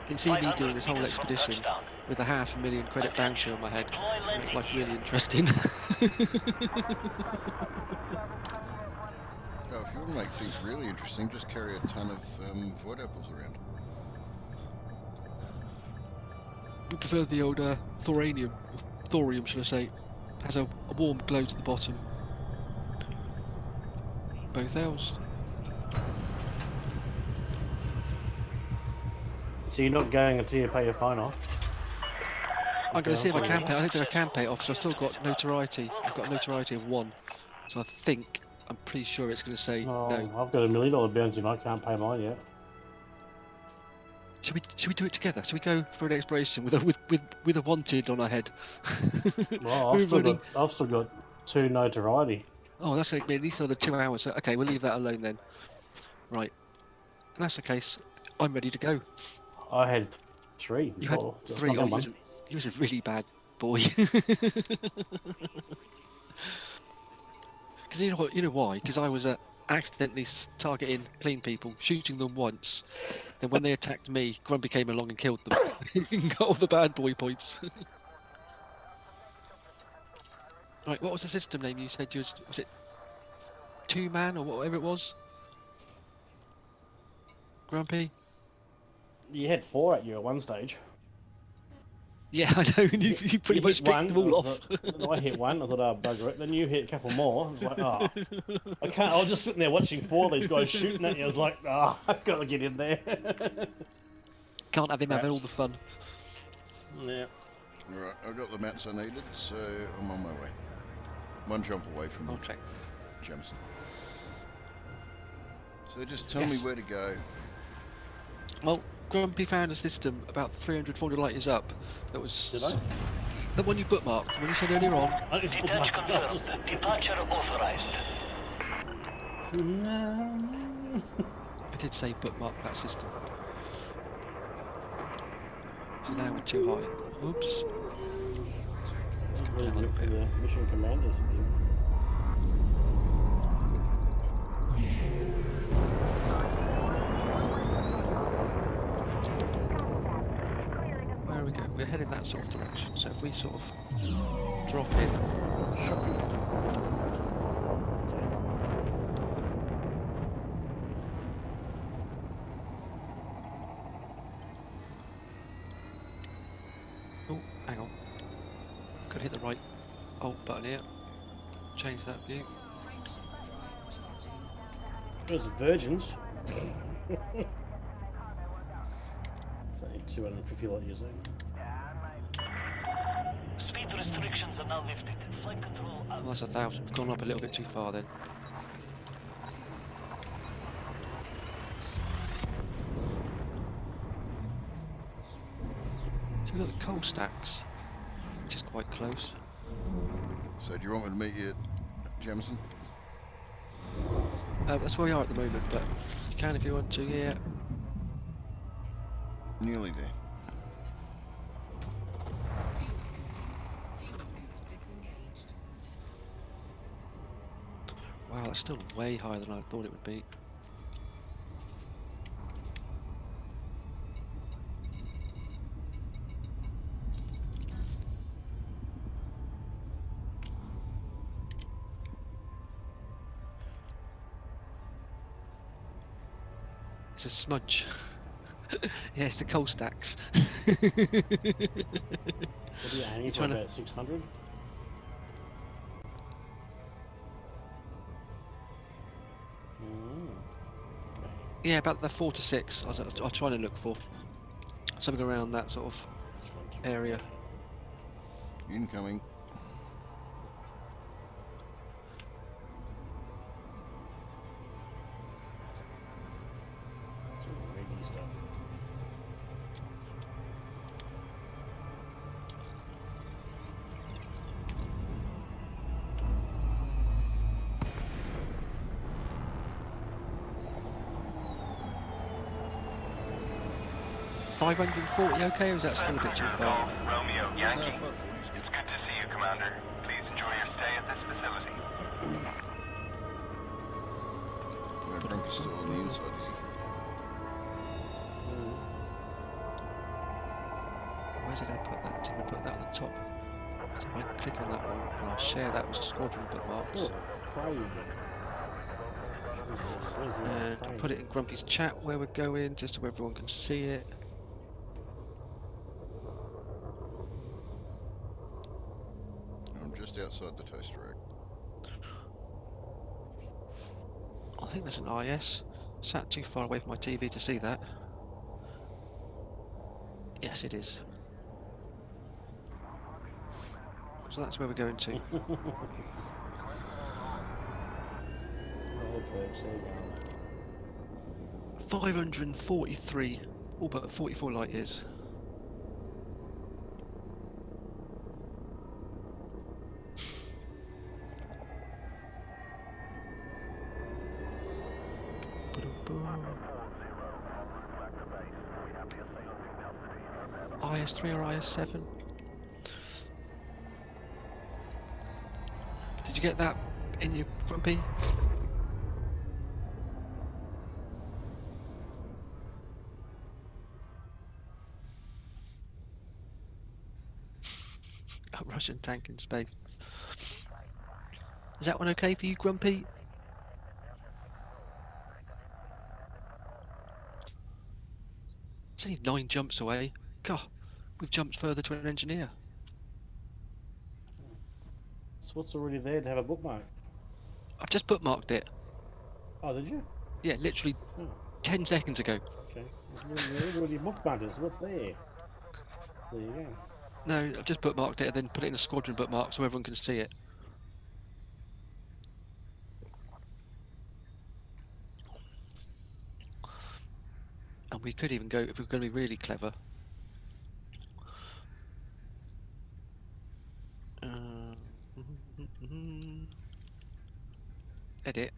can see me doing this whole expedition with a $500,000 credit bounty on my head. It's going to make life really interesting. Oh, if you want to make things really interesting, just carry a ton of void apples around. We prefer the old thorium, or thorium should I say. Has a warm glow to the bottom. Both else. So you're not going until you pay your phone off? I'm going to see if I can pay. I don't think I can pay it off, so I've still got notoriety. I've got a notoriety of 1. So I'm pretty sure it's going to say no. I've got $1 million bounty and I can't pay mine yet. Should we do it together? Should we go for an exploration with a wanted on our head? Well, I've still got 2 notoriety. Oh, that's going to be at least another 2 hours. So, okay, we'll leave that alone then. Right. And that's the case. I'm ready to go. I had 3. You had 3. Oh, you was a really bad boy. Because you know why? Because I was accidentally targeting clean people, shooting them once. Then when they attacked me, Grumpy came along and killed them. And got all the bad boy points. Right, what was the system name you said? Was it 2-man or whatever it was? Grumpy? You had 4 at you at one stage. Yeah, I know. You pretty much picked them all off. I hit 1. I thought, oh, bugger it. Then you hit a couple more. I was like, oh, I can't. I was just sitting there watching 4 of these guys shooting at you. I was like, oh, I've got to get in there. Can't have him having all the fun. Yeah. Alright, I've got the mats I needed, so I'm on my way. 1 jump away from Okay. Jamison. So just tell me where to go. Well, Grumpy found a system about 300, 400 light years up. That was Did I? the one you bookmarked, when you said earlier on. Detach confirmed. Departure authorized. I did say bookmark that system. So now we're too high. Oops. Let's come down a little bit. The mission commanders. Where we go? We're heading that sort of direction. So if we sort of drop in. Oh, hang on. Gotta hit the right alt button here. Change that view. Those are virgins. It's only 250 light years old. Speed restrictions are now lifted. Flight control out. Well, that's 1,000. We've gone up a little bit too far then. So we've got the coal stacks, which is quite close. So do you want me to meet you at Jamison? That's where we are at the moment, but you can if you want to, yeah. Nearly there. Wow, that's still way higher than I thought it would be. It's a smudge. Yeah, it's the coal stacks. What are you aiming for, about 600? Yeah, about the 4 to 6. I was trying to look for something around that sort of area. Incoming. Stuff. 540, okay, or is that still a bit too far? Romeo, Yankee. 540 is It's good. good to see you, Commander. Please enjoy your stay at this facility. No, Grumpy's still on the inside, is he? Where's it going to put that? It's going to put that on the top. So I can click on that one and I'll share that with squadron bookmarks. Oh, crane. Jesus, where's your And I'll crane? put it in Grumpy's chat where we're going, just so everyone can see it. I'm just outside the toaster rack. I think there's an IS. Sat too far away from my TV to see that. Yes, it is. So that's where we're going to. Oh, perks, there you go. 543, all but 44 light years. IS3 or IS7? Did you get that in your Grumpy? A Russian tank in space. Is that one okay for you, Grumpy? It's only 9 jumps away. God, we've jumped further to an engineer. So what's already there to have a bookmark? I've just bookmarked it. Oh, did you? Yeah, literally Oh, 10 seconds ago. okay. You already bookmarked it, so what's there? There you go. No, I've just bookmarked it and then put it in a squadron bookmark so everyone can see it. And we could even go, if we're going to be really clever. Edit.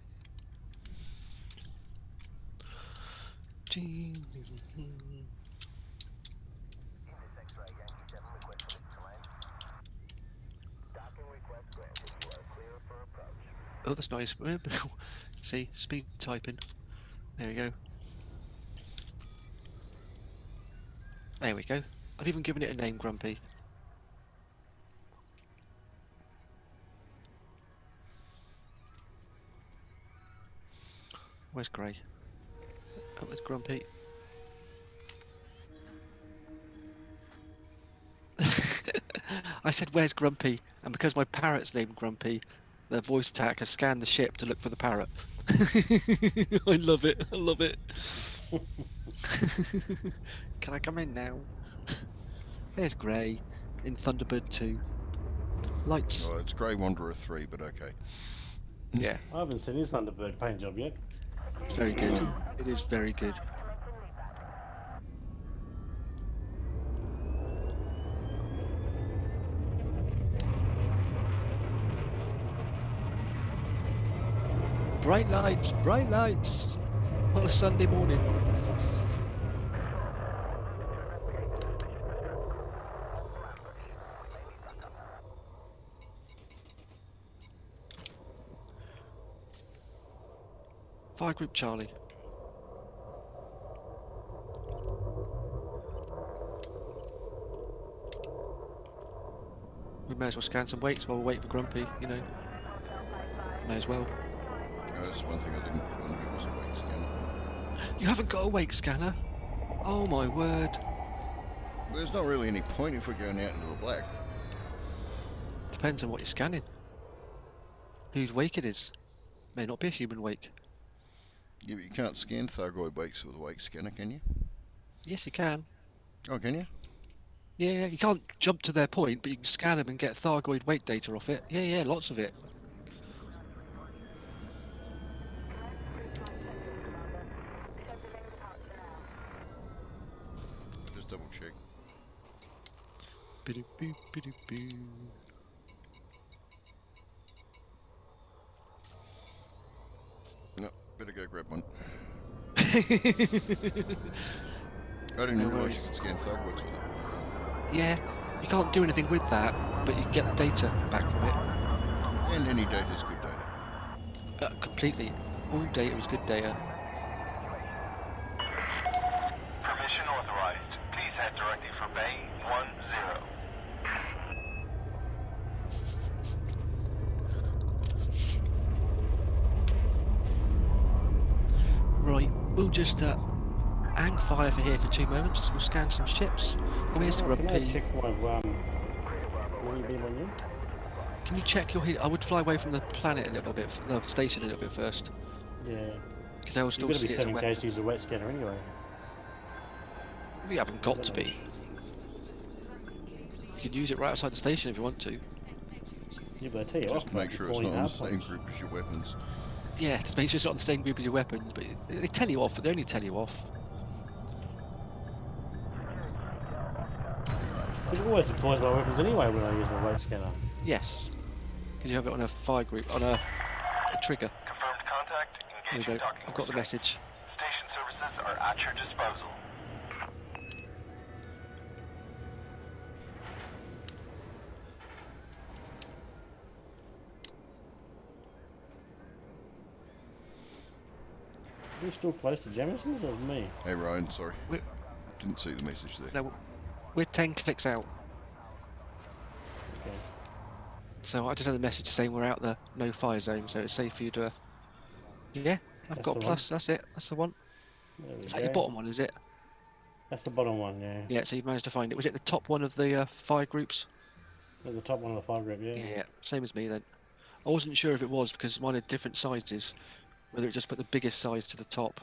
Oh, that's nice. See, speed typing. There we go. There we go. I've even given it a name, Grumpy. Where's Grey? Oh, there's Grumpy. I said, where's Grumpy? And because my parrot's named Grumpy, the voice attack has scanned the ship to look for the parrot. I love it. I love it. Can I come in now? There's Grey in Thunderbird 2. Lights. Oh, it's Grey Wanderer 3, but okay. Yeah, I haven't seen his Thunderbird paint job yet. it's very good. It is very good. Bright lights on a Sunday morning. Fire Group Charlie. We may as well scan some weights while we're waiting for Grumpy, you know. May as well. That's one thing I didn't put on here was a wake scanner. You haven't got a wake scanner? Oh my word. There's not really any point if we're going out into the black. Depends on what you're scanning. Whose wake it is. May not be a human wake. Yeah, but you can't scan Thargoid wakes with a wake scanner, can you? Yes, you can. Oh, can you? Yeah, you can't jump to their point, but you can scan them and get Thargoid wake data off it. Yeah, lots of it. Just double check. Bidoo-boo, bidoo-boo. No, better go grab one. I didn't No realise worries. you could scan Thargoids with it. Yeah, you can't do anything with that, but you get the data back from it. And any data is good data. Completely. All data is good data. Permission authorized. Please head directly for Bay 10. we'll just hang fire for here for 2 moments. We'll scan some ships. Oh, here's Can I Grumpy. check my mini beam on you? Can you check your heat? I would fly away from the planet a little bit, the station a little bit first, Yeah. because I will You've still got to see be it as a 7 weapon. k's to use a wet scanner anyway. We haven't got to be. You can use it right outside the station if you want to. Yeah, but I tell you Just what, to make sure it's deploying not on the hard same points. group as your weapons. Yeah, to make sure it's not the same group as your weapons, but they tell you off, but they only tell you off. It always deploys my weapons anyway when I use my wet scanner. Yes, because you have it on a fire group, on a trigger. Confirmed contact. There we Engaging go. docking I've got the procedure. message. Station services are at your disposal. Are you still close to Jamison's or me? Hey Ryan, sorry. We're, Didn't see the message there. no, we're 10 clicks out. Okay. So I just had a message saying we're out the no fire zone, so it's safe for you to. Yeah, I've That's got a the plus. That's it. That's the one. There we Is go. that your bottom one? Is it? That's the bottom one, yeah. Yeah. So you've managed to find it. Was it the top one of the fire groups? That's the top one of the 5 group, yeah. Yeah. Same as me then. I wasn't sure if it was because mine are different sizes. Whether it just put the biggest size to the top,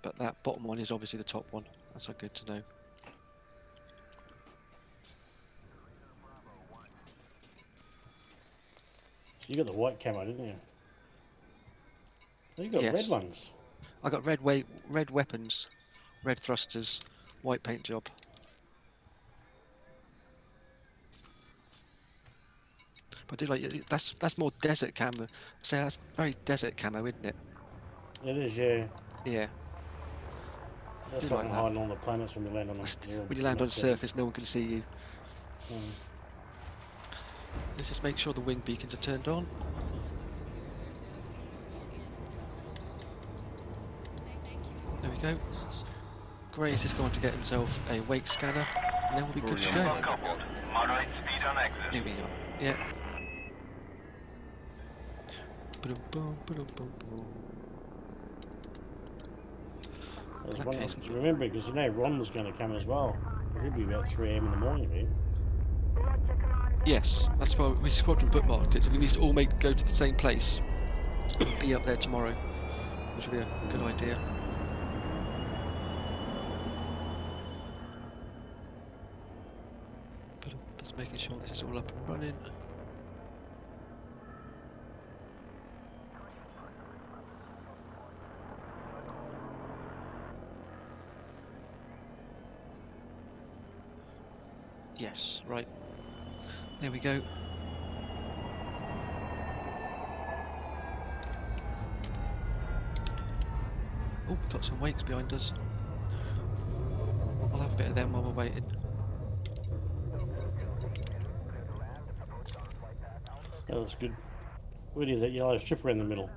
but that bottom one is obviously the top one. That's good to know. So you got the white camo, didn't you? You got red Yes. ones. I got red weapons, red thrusters, white paint job. But I do like that's more desert camo. So that's very desert camo, isn't it? It is, yeah. Yeah. That's Do something like that. hiding on the planets when you land on them. When you land on the surface, no one can see you. Mm. Let's just make sure the wing beacons are turned on. There we go. Gray's just going to get himself a wake scanner, and then we'll be good Already to on the go. way back Coupled. up. Moderate speed on exit. Here we are. Yeah. Boom, boom, boom, boom, boom. Okay, so Remember, because you know Ron was going to come as well. He'll be about 3 AM in the morning, maybe. yes, that's why we squadron bookmarked it. So we need to all go to the same place. Be up there tomorrow, which will be a good idea. But just making sure this is all up and running. Yes, right. There we go. Oh, got some wakes behind us. I'll have a bit of them while we're waiting. Yeah, that's good. Where is that yellow strip around the middle?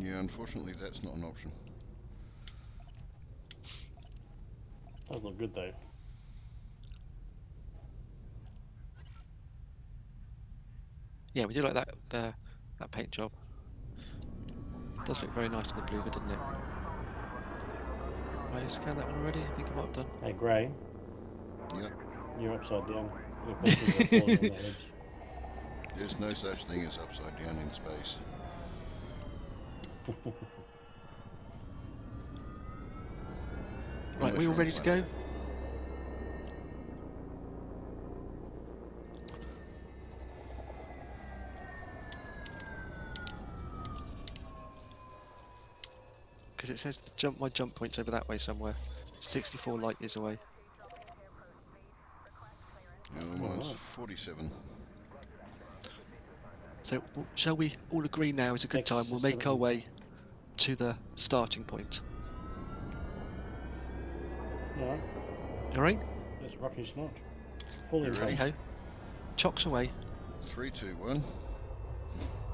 Yeah, unfortunately that's not an option. That's not good though. Yeah, we do like that paint job. Does look very nice in the blue, doesn't it? Right, scan that one already? I think I might have done. Hey, Gray, Yep. you're upside down. Your pencils are falling on that edge. There's no such thing as upside down in space. Right, we all ready to go? Because it says my jump point's over that way somewhere. 64 light years away. Mine's 47. So shall we all agree now is a good time? We'll make our way to the starting point. Alright, Alright? let's rock his snot. Fully You ready? Hey ho. Chocks away. 3, 2, 1.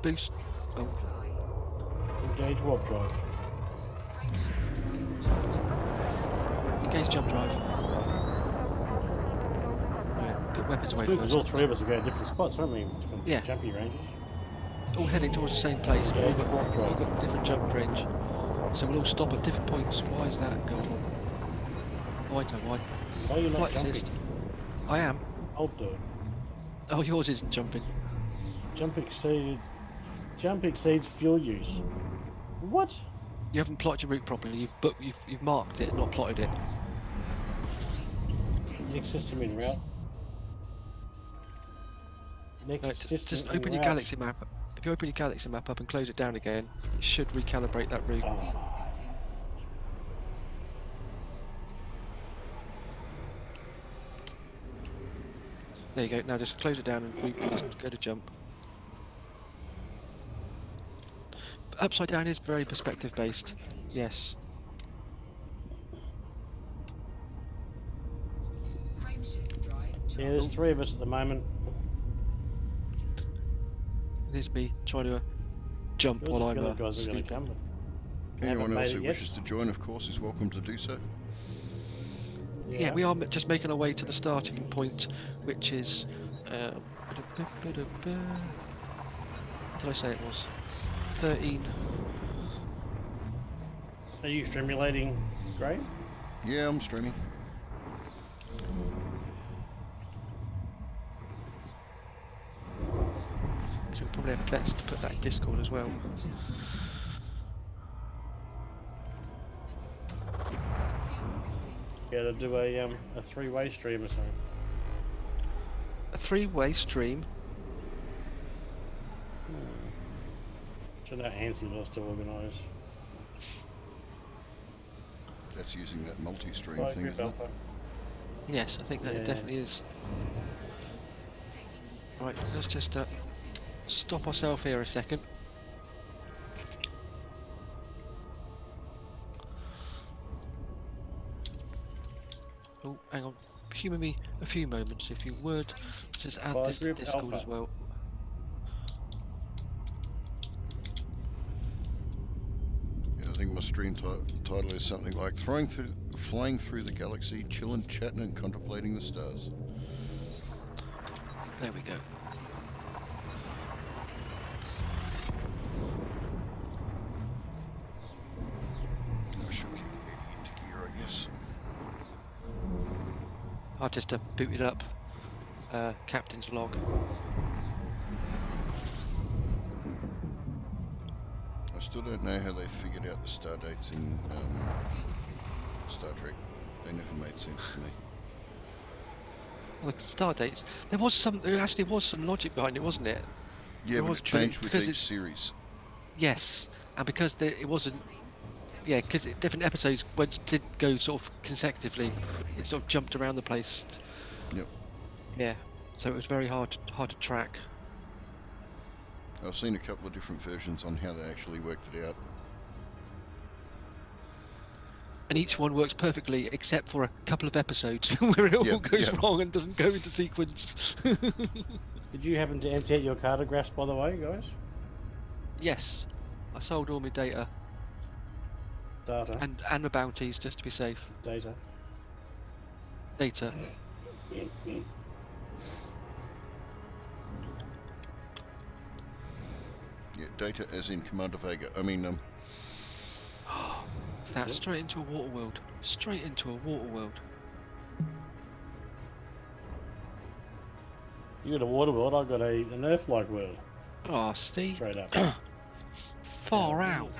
Boost. Oh, Engage warp drive. engage jump drive. Right, put weapons away Because first. all 3 of us are going to different spots, aren't we? Different Yeah. jumpy ranges. all heading towards the same place. Yeah, We've all walk got right. different jump range. So we'll all stop at different points. Why is that going on? Oh, I know why. Why are you not Flight jumping? assist. I am. I'll do it. Oh, yours isn't jumping. Jump exceeds fuel use. What? You haven't plotted your route properly. You've marked it, not plotted it. Next system in route. Next No, system just in open your route. galaxy map. If you open your galaxy map up and close it down again, it should recalibrate that route. Ah, There you go. Now just close it down and just go to jump. Upside down is very perspective based. Yes. yeah, there's 3 of us at the moment. It is me trying to jump There's while a I'm few other guys are going to scooping. come. Anyone haven't else made who it yet. wishes to join, of course, is welcome to do so. Yeah, we are just making our way to the starting point, which is. What did I say it was? 13. Are you stimulating, Grey? Yeah, I'm streaming. So we probably have best to put that in Discord as well. Yeah, to do a 3-way stream or something. A 3-way stream. Should know Ansi wants to organise. That's using that multi-stream Right, thing, group isn't it? alpha. Yes, I think that it Yeah. definitely is. Right, let's just stop ourselves here a second. Oh, hang on. Humour me a few moments, if you would. Just add By this to group Discord alpha. as well. Yeah, I think my stream title is something like flying through the galaxy, chilling, chatting, and contemplating the stars. There we go. I should kick Eddie into gear, I guess. I've just booted up Captain's log. I still don't know how they figured out the star dates in Star Trek. They never made sense to me. Well, the star dates. There actually was some logic behind it, wasn't it? Yeah, There but was, it changed with because each it's- series. Yes, and because it wasn't. Yeah, because different episodes didn't go sort of consecutively. It sort of jumped around the place. Yep. Yeah, so it was very hard to track. I've seen a couple of different versions on how they actually worked it out. And each one works perfectly, except for a couple of episodes where it all Yep, goes yep. wrong and doesn't go into sequence. Did you happen to empty out your cartographs, by the way, guys? Yes, I sold all my data Data. and my bounties just to be safe. Data. Data. Yeah, data as in Commander Vega. I mean, That's straight into a water world. Straight into a water world. You got a water world, I got an Earth-like world. Oh, Steve. Straight up. Far Yeah. out.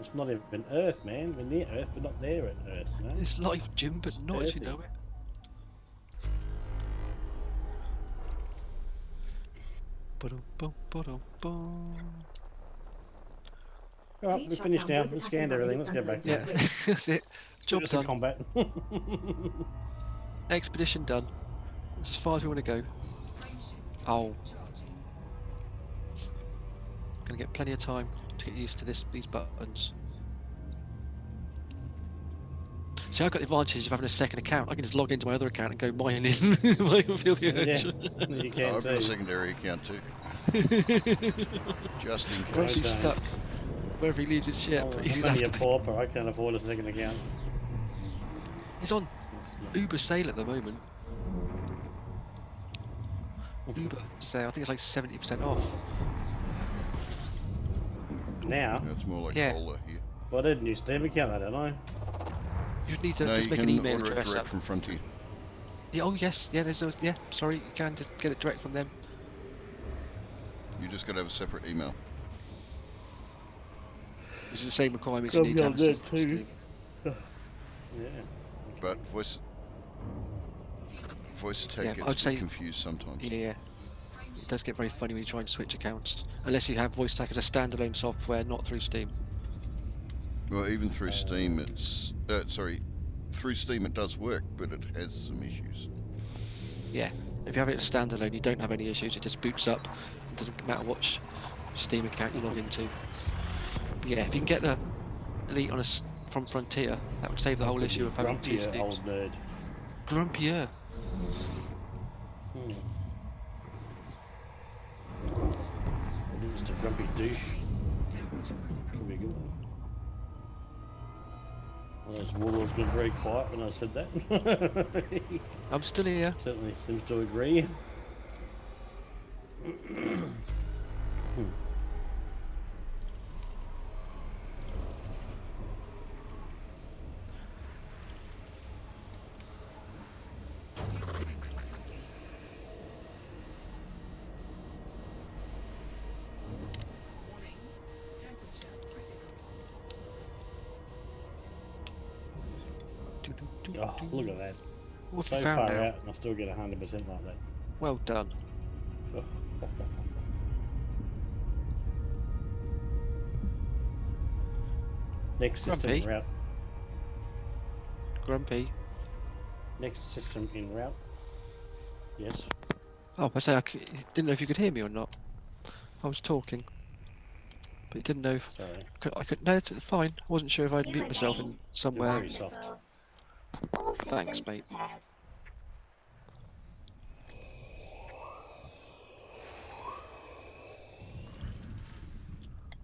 It's not even Earth, man. We're near Earth, but not there at Earth, you know? It's life, Jim, but not as you know it. Ba-dum-bum. Alright, we're finished now. We've scanned everything. Let's get back to Yeah, it. that's it. Job Just in done. combat. Expedition done. That's as far as we want to go. Oh. Gonna get plenty of time to get used to these buttons. See, I've got the advantage of having a second account. I can just log into my other account and go mining if I feel the urge. You can I've got a too. secondary account too. Just in Won't case. be Okay. stuck wherever he leaves his ship. Oh, He's I'm gonna only a have to pauper. I can't afford a second account. He's on Uber sale at the moment. Uber sale. I think it's like 70% off. Now? Yeah, it's more like Yeah. Cola here. Well, I did a new Steam account, I don't know. You'd need to No, just you make an can email order it address direct up. from Frontier. Yeah, oh yes, yeah. There's no, yeah. Sorry, you can just get it direct from them. You just got to have a separate email. Which is the same requirements you Got need me to on have a there system too. stream. Yeah. But voice attack Yeah, gets I'd a bit say confused sometimes. yeah. It does get very funny when you try and switch accounts, unless you have VoiceTac as a standalone software, not through Steam. Well, even through Steam, it's through Steam it does work, but it has some issues. Yeah, if you have it as standalone, you don't have any issues. It just boots up. It doesn't matter what Steam account you log into. But yeah, if you can get the Elite on from Frontier, that would save the whole issue of having two Grumpier Steams. old nerd. Grumpier. Just a grumpy douche. Could be a good one. Well, those warlords been very quiet when I said that. I'm still here. Certainly seems to agree. Oh, look at that. What have you So found far now? out and I still get 100% like that. Well done. Next system Grumpy. en route. Grumpy. Next system en route. Yes. Oh, I say didn't know if you could hear me or not. I was talking, but you didn't know if Sorry. I could. No, it's fine. I wasn't sure if I'd mute myself in You're somewhere. very soft. All Thanks, systems mate. prepared.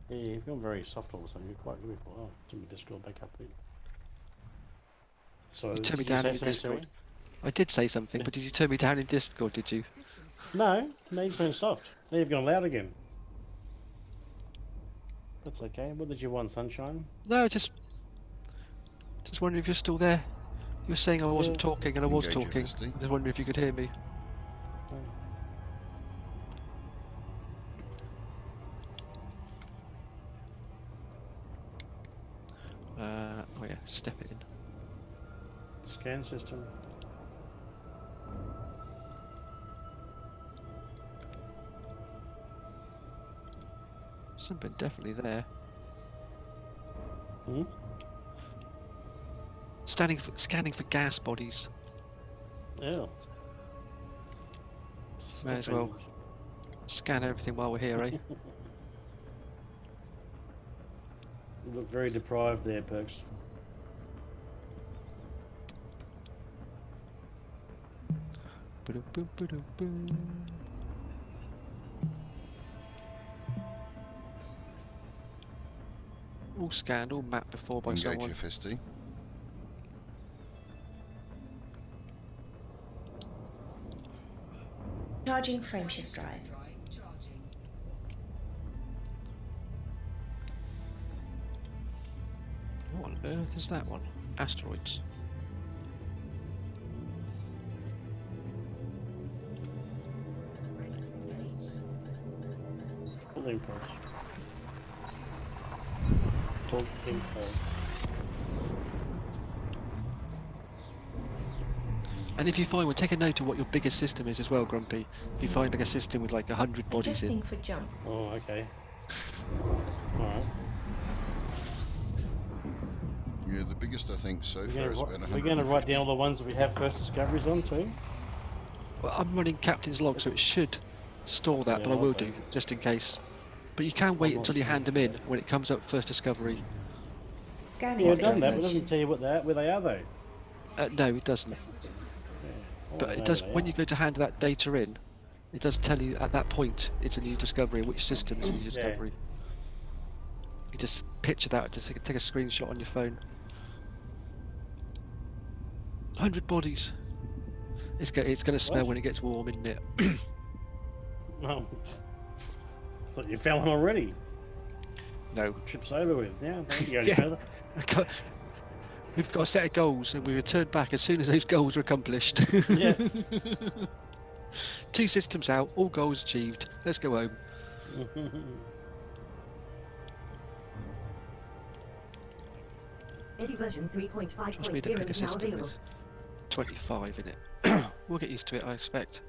Yeah, you've gone very soft all of a sudden. You're quite good. Oh, let me just scroll back up a bit. So, You turned me did you down say in something to me? Discord. I did say something, but did you turn me down in Discord? Did you? No, you've gone soft. Now you've gone loud again. That's okay. What did you want, sunshine? No, just wondering if you're still there. You were saying I wasn't Yeah. talking, and I was Engage talking. FSD. Just wondering if you could hear me. Oh yeah, step it in. Scan system. Something definitely there. Hmm? Scanning for gas bodies. Yeah. May as well scan everything while we're here, eh? You look very deprived there, Perks. Ba-dum-boom. All scanned, all mapped before by Engage someone. FSD. Charging frameshift drive. What on earth is that one? Asteroids. Full impulse. Full impulse. And if you find one, take a note of what your biggest system is as well, Grumpy. If you find like a system with like 100 bodies in. Adjusting for jump. Oh, okay. Alright. Yeah, the biggest I think so far is about 150. We're going to write down all the ones that we have first discoveries on too. Well, I'm running Captain's log, so it should store that, Yeah, but I will okay. do, just in case. But you can wait until you hand them in when it comes up first discovery. Scanning Yeah, for I've done that, but it information. doesn't tell you where they are though. No, it doesn't. Oh, But I it know does where they when are. you go to hand that data in. It does tell you at that point it's a new discovery, which system is a new discovery. You just picture that, just take a screenshot on your phone. 100 bodies. It's going to smell What? when it gets warm, isn't it? Oh. Thought you found one already. No. Trip's over with. Yeah, don't go any Yeah. further. We've got a set of goals, and we return back as soon as those goals are accomplished. Yeah. 2 systems out, all goals achieved. Let's go home. Edit version Trust me to pick 3.5.0 a is now system available. with 25 in it. We'll get used to it, I expect.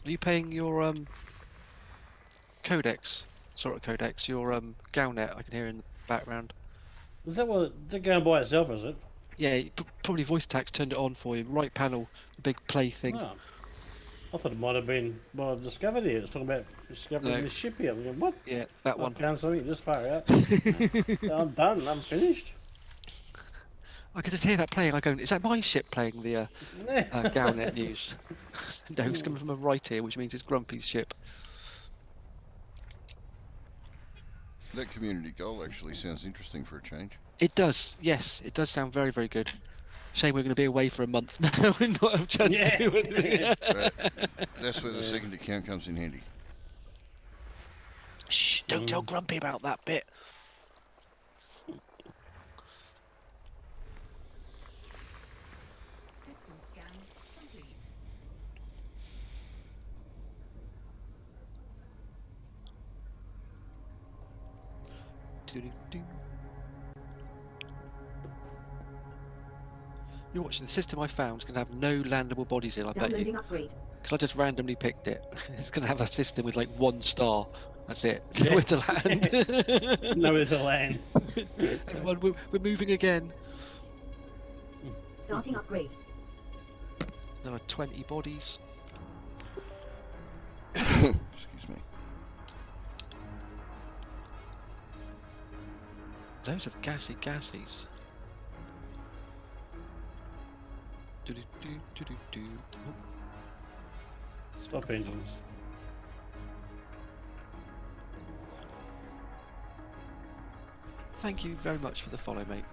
Are you paying your codex? Sort of codex, your Galnet I can hear in the background. Is that what it's going by itself? Is it? Yeah, probably voice attacks turned it on for you. Right panel, the big play thing. Oh. I thought it might have been what I've discovered here. It's talking about discovering No. this ship here. I'm going, what? Yeah, that I one. found something this far out. I'm done. I'm finished. I could just hear that playing. I go, is that my ship playing the Galnet news? No, it's coming from a right here, which means it's Grumpy's ship. That community goal actually sounds interesting for a change. It does, yes. It does sound very, very good. Shame we're going to be away for a month now and not have a chance to do anything. That's where the second account comes in handy. Shh, don't tell Grumpy about that bit. System scan complete. Doo-doo-doo. You're watching the system I found is going to have no landable bodies in, I bet you. Downloading upgrade. Because I just randomly picked it. It's going to have a system with like 1 star. That's it. Yeah. Nowhere to land. Nowhere to land. Everyone, we're moving again. Starting upgrade. There are 20 bodies. Excuse me. Loads of gassies. Do-do-do-do-do-do. Oh, Stop engines. thank you very much for the follow, mate.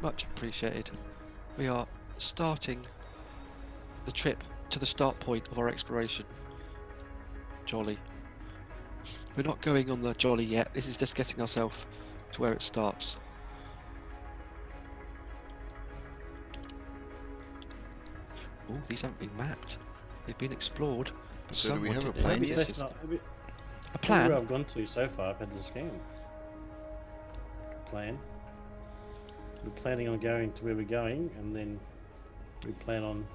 Much appreciated. We are starting the trip to the start point of our exploration. Jolly. We're not going on the jolly yet. This is just getting ourselves to where it starts. Oh, these haven't been mapped. They've been explored. So do we have a Someone plan did yet? this. That's not a bit. A plan? Where I've gone to so far, I've had the scan. Plan. We're planning on going to where we're going, and then we plan on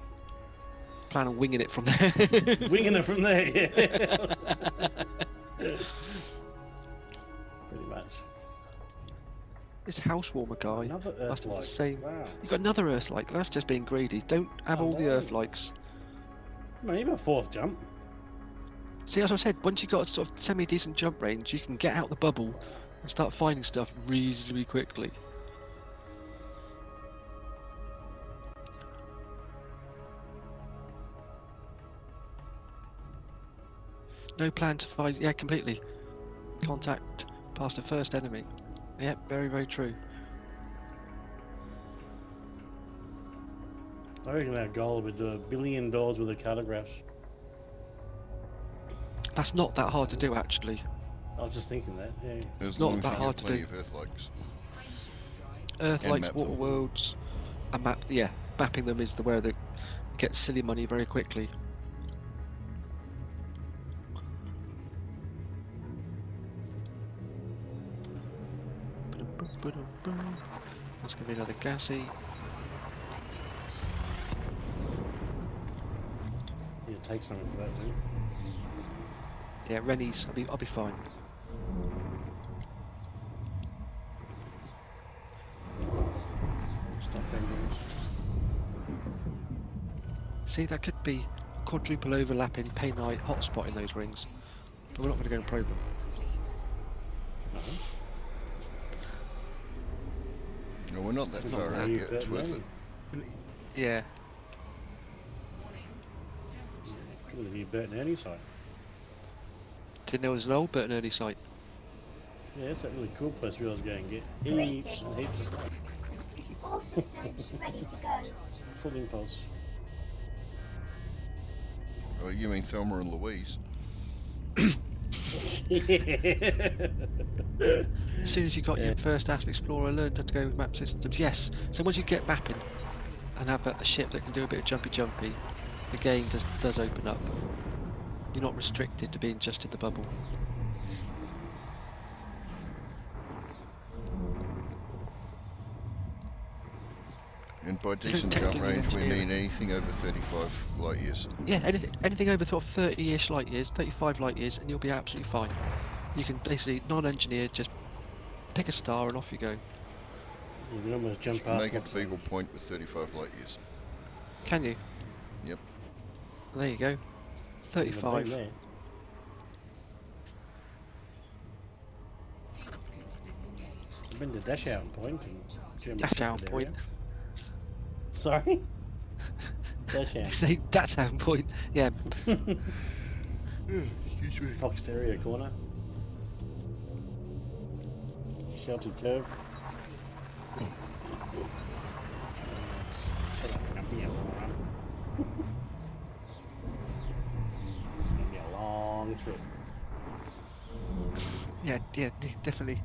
Plan on winging it from there. winging it from there. Yeah. Pretty much. This housewarmer guy Another must have the Earth-like. same. Wow. You got another Earth-like. That's just being greedy. Don't have Oh, all the no. Earth-likes. Maybe a 4th jump. See, as I said, once you've got a sort of semi-decent jump range, you can get out the bubble and start finding stuff reasonably quickly. No plan to find. Yeah, completely. Contact past the first enemy. Yep, very, very true. I reckon our goal would do $1 billion worth of cartographs. That's not that hard to do, actually. I was just thinking that, yeah. As not long as that you hard get to plenty do. of Earthlikes. Earth-likes, map water them. worlds, and map. Yeah, mapping them is the where they get silly money very quickly. That's gonna be another gassy. Yeah, take something for that too. Yeah, Rennie's. I'll be fine. Stop engines. See, that could be a quadruple overlapping Painite hotspot in those rings, but we're not going to go and probe them. No, we're not that It's not far gonna out use yet. that It's worth now. it. Yeah. Could have used Bert and Ernie site. Didn't know there was an old Bert and Ernie site. Yeah, that's that really cool place we always go and get heaps and heaps of stuff. All systems ready to go. Full impulse. Oh, you mean Thelma and Louise? As soon as you got your first Asp Explorer, learned how to go with map systems. Yes. So once you get mapping and have a ship that can do a bit of jumpy, the game does open up. You're not restricted to being just in the bubble. And by decent jump technically range, we engineer mean anything over 35 light years. Yeah, anything over sort of 30-ish light years, 35 light years, and you'll be absolutely fine. You can basically, non-engineered, just pick a star and off you go. You can almost jump Just past make it lots of Beagle them. Point with 35 light years. Can you? Yep. There you go. I've been 35. there. Fuel scoop disengaged. I've been to Dash Out Point and German Dash Out Shepherd Point. area. Sorry? Dash Out. Say that's how point. Yeah. Excuse me. Fox Terrier corner. Sheltered curve. Shut up, Grumpy, you moron. It's gonna be a long trip. Yeah, definitely.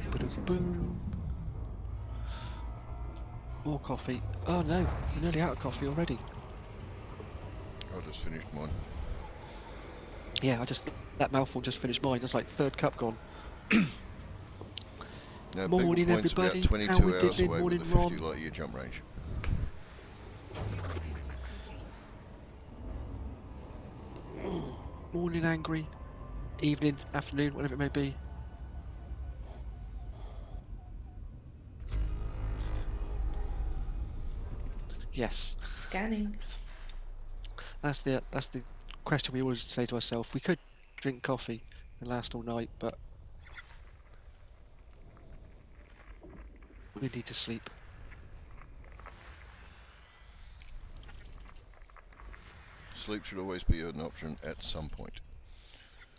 Ba-dum-boom. More coffee. Oh no, we're nearly out of coffee already. I just finished mine. Yeah, that mouthful just finished mine. That's like third cup gone. Now, Morning, Beagle Point's everybody. about 22 How we hours diddling? away Morning, with a 50 Ron. light year jump range. Morning angry, evening, afternoon, whatever it may be. Yes, Scanning. that's the question we always say to ourselves. We could drink coffee and last all night, but we need to sleep. Sleep should always be an option at some point.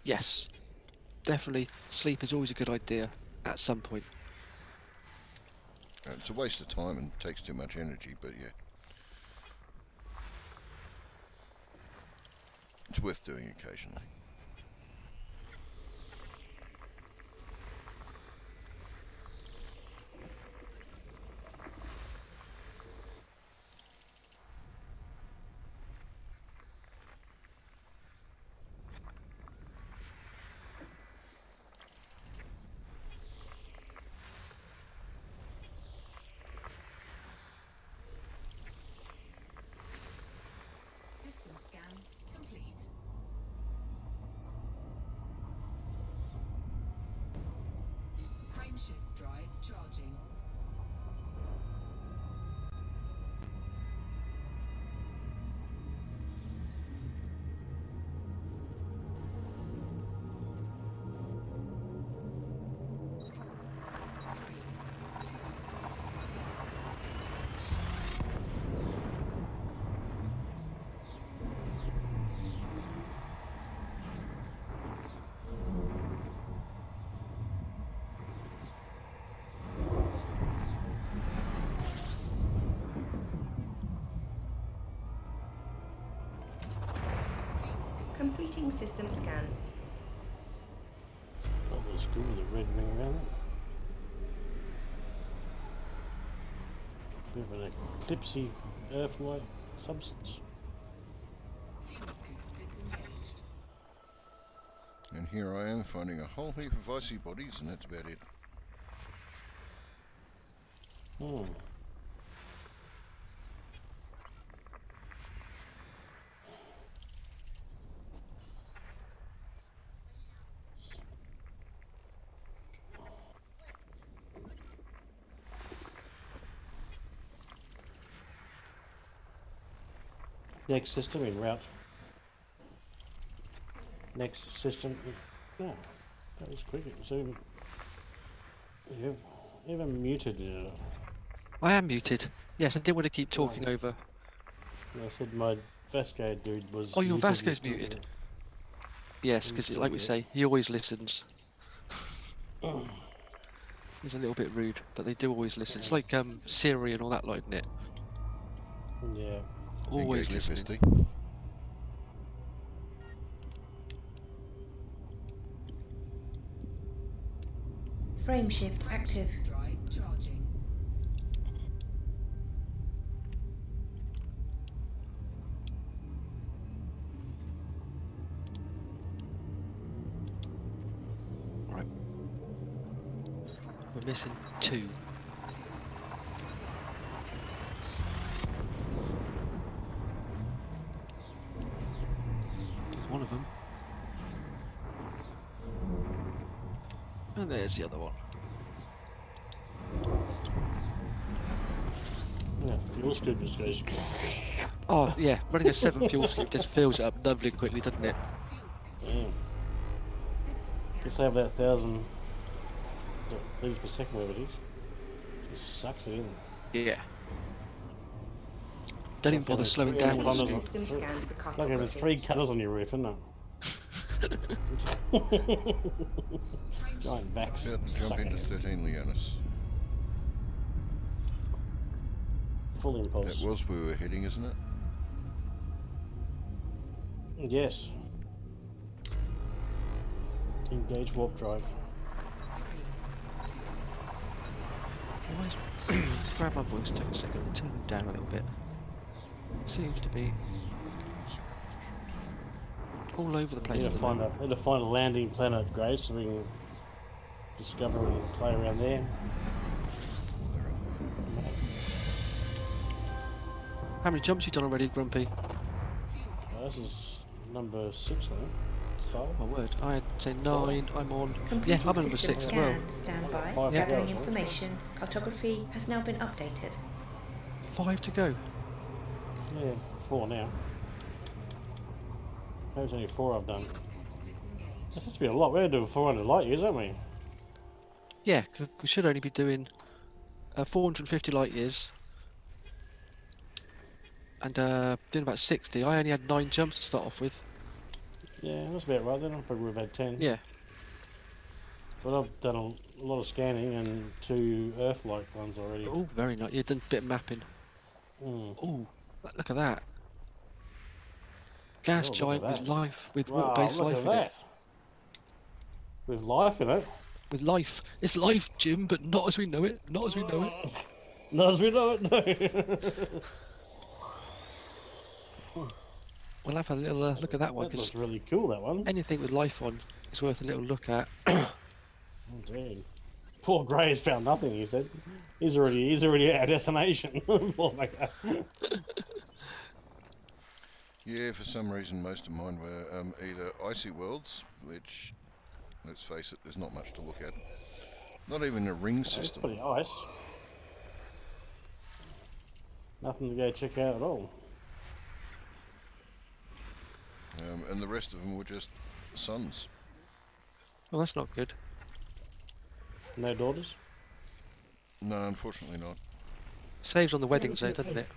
Yes, definitely. Sleep is always a good idea at some point. It's a waste of time and takes too much energy, but yeah. It's worth doing occasionally. System scan complete. Frameshift drive charging. Completing system scan. That was cool with a red ring around it. Bit of an eclipsey earth-like substance. Fuel scoop disengaged. And here I am finding a whole heap of icy bodies, and that's about it. Hmm. Next system en route. Next system. Oh, that was quick. It was even muted it. I am muted. Yes, I didn't want to keep talking over. I said my Vasco dude was. Oh, your muted Vasco's yesterday. muted. Yes, because He's like we still say, he always listens. It's a little bit rude, but they do always listen. It's like Siri and all that lot, isn't it? Yeah. Always Engage listening. FSD. Frame shift active. Drive charging. Right. We're missing 2. There's one of them. And there's the other one. Yeah, fuel scoop just goes. Oh, yeah, running a 7 fuel scoop just fills it up lovely quickly, doesn't it? Fuel scoop. Damn. System scan. Just have that 1,000 liters per second, whatever it is. Just sucks it in. Yeah. Don't even bother slowing down when Front you of speed. System scan for Like having cartography. 3 cutters on your roof, isn't it? Giant backs. About to jump sucking into in. 13, Leonis. Full impulse. That was where we were heading, isn't it? Yes. Engage warp drive. Why is... Let's grab my voice, take a second, and turn it down a little bit. Seems to be all over the place. Need at to the find moment. need to find a landing planet, Grace, so we can discover and play around there. They're up there. How many jumps you done already, Grumpy? This is number 6 now. 5. My word, I'd say 9. I'm on. Completing Yeah, I'm on number system 6 as well. scan. Stand by. 5 Gathering hours, right? information. Cartography has now been updated. 5 to go. Yeah, 4 now. There's only 4 I've done. Fuel scoop disengaged. That must be a lot. We're doing 400 light years, aren't we? Yeah, we should only be doing 450 light years. And doing about 60. I only had 9 jumps to start off with. Yeah, that's about right then. I probably would have had 10. Yeah. But I've done a lot of scanning and 2 Earth-like ones already. Oh, very nice. You've done a bit of mapping. Mm. Oh, look at that. Gas Oh, look at giant with that. life, with Wow, water-based look life at in it. that. With life in it. With life. It's life, Jim, but not as we know it. Not as we know it. Not as we know it, no. We'll have a little look at that one, That because looks really cool, that one. anything with life on is worth a little look at. Indeed. Poor Gray has found nothing, he said. He's already at our destination. Poor bugger. Yeah, for some reason most of mine were either icy worlds, which, let's face it, there's not much to look at. Not even a ring It's system. pretty nice. Nothing to go check out at all. And the rest of them were just suns. Well, that's not good. No daughters? No, unfortunately not. Saves on the weddings, though, doesn't it?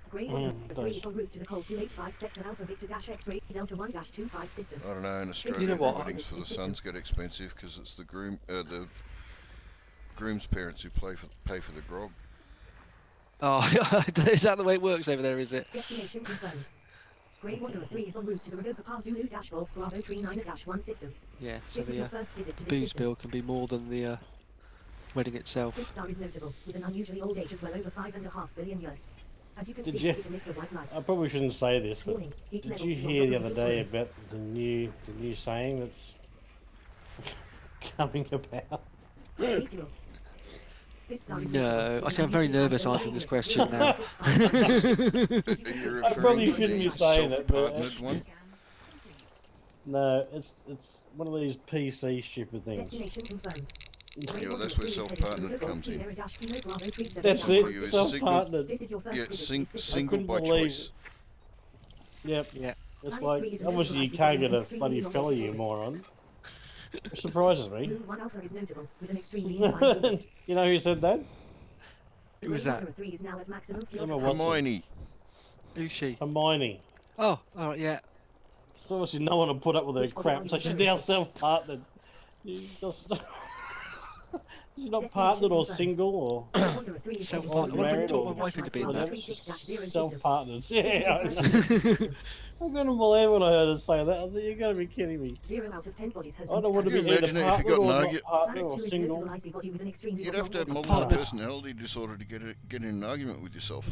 Grey Mm, 3 does. is en route to the Col 285 sector Alpha Victor X-ray Delta 1-25 system. I don't know, in Australia You know what? weddings for the sons get expensive because it's the groom's parents who pay for the grog. Oh, is that the way it works over there, is it? Destination confirmed. Grey Wanderer 3 is en route to the Ragopa Pal Zulu Golf Bravo Tree 9-1 system. Yeah, so This is your the first visit to this booze system. bill can be more than the wedding itself. This star is notable, with an unusually old age of well over 5.5 billion years. As you can Did see, you- it emits a white light. I probably shouldn't say this, but Warning, heat did levels you will hear the drop other below day tolerance. about the new saying that's coming about? Refueled. This star is No, notable, I with see an I'm very unusually nervous old answering this age. question now. Are you I probably referring to shouldn't be the saying it, but self-partnered one? Scan complete. No, it's one of these PC stupid things. Destination confirmed. Yeah, that's where self-partnered comes in. That's You it, use self-partnered. This is your first Yeah, visit to this system. single couldn't by believe choice. Yep, Yeah. it's like, obviously you can't get a bloody fella, you moron. It surprises me. Blue 1 Alpha is notable, with an extremely inclined wind. You know who said that? Who was Grey that? Wanderer 3 is now at maximum fuel Emma capacity. Watson. Hermione. Who's she? Hermione. Oh, alright, yeah. So obviously no one will put up with her Which crap, so she's now self-partnered. You just... She's not partnered or single or Wanderer 3 is heading to Self-partnered. the What if we married taught or my wife into being whatever. that? Just 36-0 system. self-partnered. This is Yeah, your I first know. visit to the system. I couldn't believe when I heard her say that. I thought, you got to be kidding me. 0 out of 10 bodies has I been don't want to scanned. be you either imagine it if you partnered got an or not argument? partnered Planet or 2 is a single. notable icy body with an extremely You'd have to have oblong multiple Partner. personality disorder to get in an argument with yourself.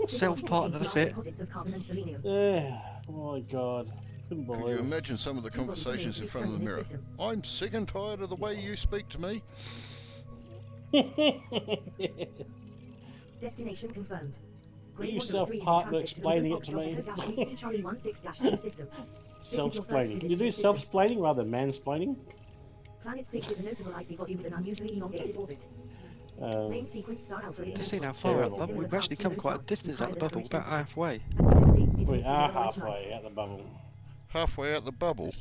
Self-partner, that's it. Deposits of carbon and selenium. Yeah. Oh my God. Couldn't Could you believe it. imagine some of the conversations in front of the mirror? I'm sick and tired of the way you speak to me. Destination confirmed. Are you Wanderer 3 is in self-partner transit to the explaining it to Foxtrot me? Echo Dash East Charlie 16-2 system. Self-explaining. Can you visit to do the system. self-explaining rather than mansplaining? Planet 6 is a notable icy body with an unusually elongated orbit. Main sequence star alpha is You've seen how notable. far out the Terrible. bubble. We've actually come quite a distance out the bubble, about halfway. As you can see, it We emits a are yellow orange light. halfway out the bubble. Halfway out the bubble.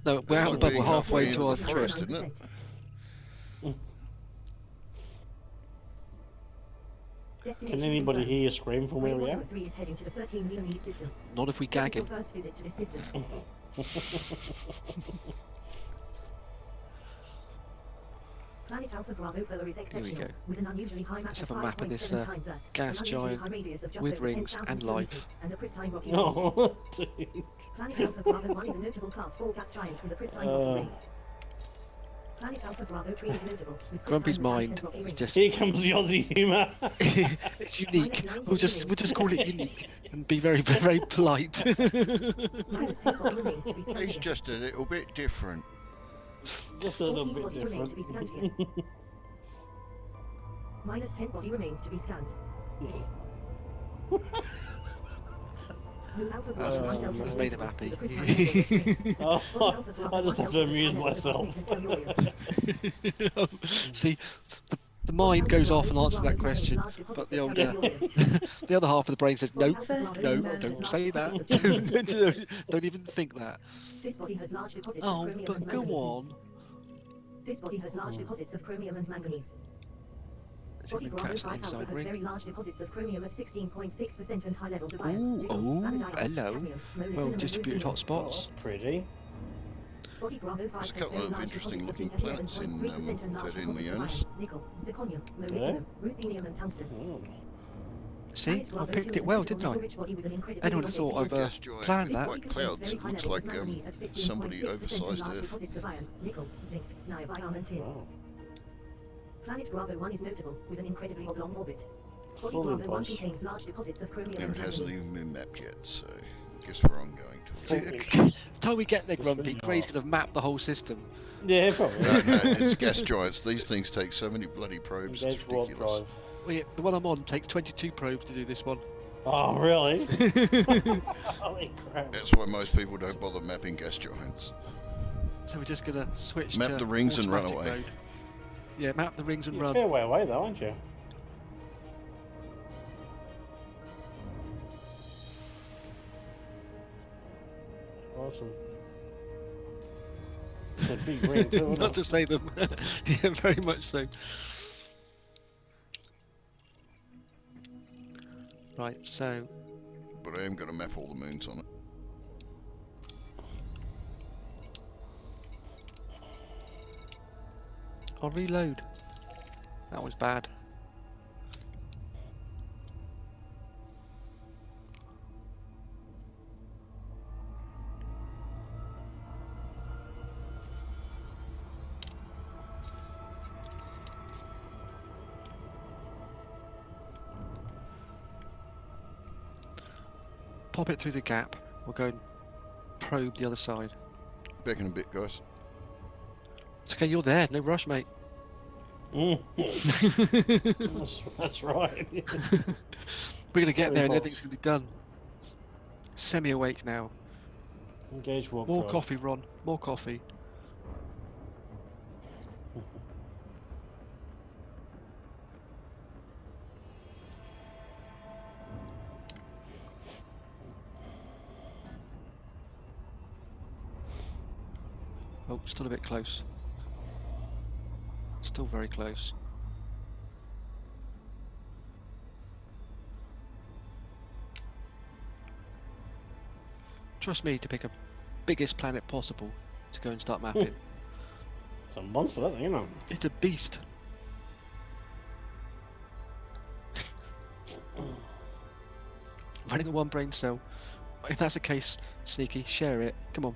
No, we're It's out like the bubble, being halfway halfway to into our the trip. forest, isn't it? Can anybody hear you scream from where we are? Wanderer 3 is heading to the 13 Leonese system. Not if we This gag is your him. first visit to this system. Planet Alpha Bravo further is exceptional, go. with an unusually high mass Let's of have a map of this 5.7 times Earth's, gas an unusually giant high radius of just with over rings 10,000 and kilometers, life. and a pristine rocky ring. Oh, dude. Planet Alpha Bravo 1 is a notable class 4 gas giant with a pristine rocky ring. Planet Alpha Bravo 3 is notable, with Grumpy's pristine mind metallic and rocky is rings. just Here comes the Aussie humour. it's unique. We'll just call it unique and be very very polite. Minus 10 body remains to be scanned He's here. just a little bit different. Just a little 14 bit bodies remain to be different. scanned here. Minus 10 body remains to be scanned. Blue Alpha Bravo 1 Delta That's is made him notable, happy. with a pristine rocky ring. Oh, Body Alpha Bravo I 1 just have to Delta is amuse highly myself. cosmic and Tellurian. See, the mind goes off and answers that question, but the older, the other half of the brain says, no, no, don't say that. Don't even think that. This body has large deposits of Oh, chromium but and go manganese. on. This body has large deposits of chromium and manganese. Let's see if Body we can Bravo catch that 5 Alpha inside has ring. very large deposits of chromium at 16.6% and high levels of iron. Ooh, nickel, oh, vanadium, hello. cadmium, molybdenum, Well and distributed ruthenium. hotspots. pretty. Body Bravo 5 There's a has couple very of large interesting deposits looking of planets in 11.3% and large 13 deposits of Leonis. iron, nickel, zirconium, molybdenum, ruthenium, and tungsten. Oh. See, Planet I Bravo picked 2 it is a well, notable didn't I? metal-rich body with an incredibly Anyone would have thought elongated I've Gas giant planned with that. white clouds that looks like somebody oversized Earth. Deposits of iron, nickel, zinc, niobium, and tin. Oh. Planet Bravo 1 is notable, with an incredibly oblong orbit. Body Fully Bravo 1 buzzed. contains large deposits of chromium And and it hasn't manganese. even been mapped yet, so guess where I'm going to. See, Fully. the time we get there, Grumpy, Gray's going to map the whole system. Yeah, probably. No, it's gas giants. These things take so many bloody probes, it's Engage warp ridiculous. drive. Well, yeah, the one I'm on takes 22 probes to do this one. Oh, really? Holy crap. That's why most people don't bother mapping gas giants. So we're just going to switch Map to the rings and run automatic away. mode. Yeah, map the rings and You're a run. fair way away though, aren't you? Awesome. It's a big ring too, isn't Not it? to say them. Yeah, very much so. Right, so But I am going to map all the moons on it. I'll reload. That was bad. Pop it through the gap. We'll go and probe the other side. Back in a bit, guys. It's okay, you're there. No rush, mate. Mm. That's right. We're gonna get there and Very everything's gonna be done. Semi-awake now. Engage warp More drive. coffee, Ron. More coffee. Oh, still a bit close. Still very close. Trust me to pick a biggest planet possible to go and start mapping. a monster, that thing, isn't it? It's a beast. Running on one brain cell. If that's the case, Sneaky, share it. Come on.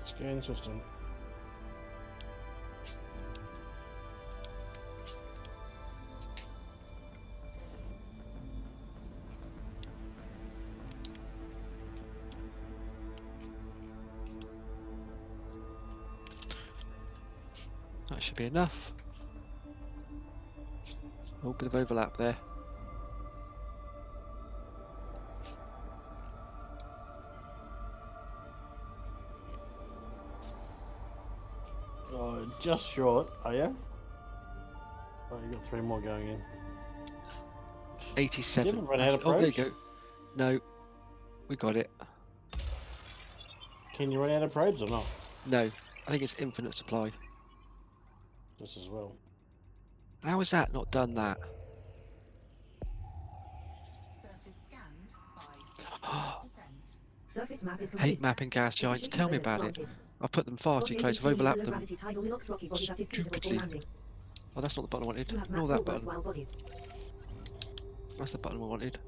Scan system. That should be enough. Oh, bit of overlap there. Oh, just short, are you? Oh, you got 3 more going in. 87. You haven't run out of Oh, there you probes? go. No, we got it. Can you run out of probes or not? No, I think it's infinite supply. Just as well. How has that not done that? Surface scanned by 50%. Surface map is Hate complete. mapping gas giants. Efficiency Tell me bonus about it. granted. I've put them far too Body close. I've AB2 is a overlapped low them gravity tidal locked rocky body that is suitable for stupidly. landing. Oh, that's not the button I wanted. You have Ignore mapped all that button. worthwhile bodies. That's the button I wanted.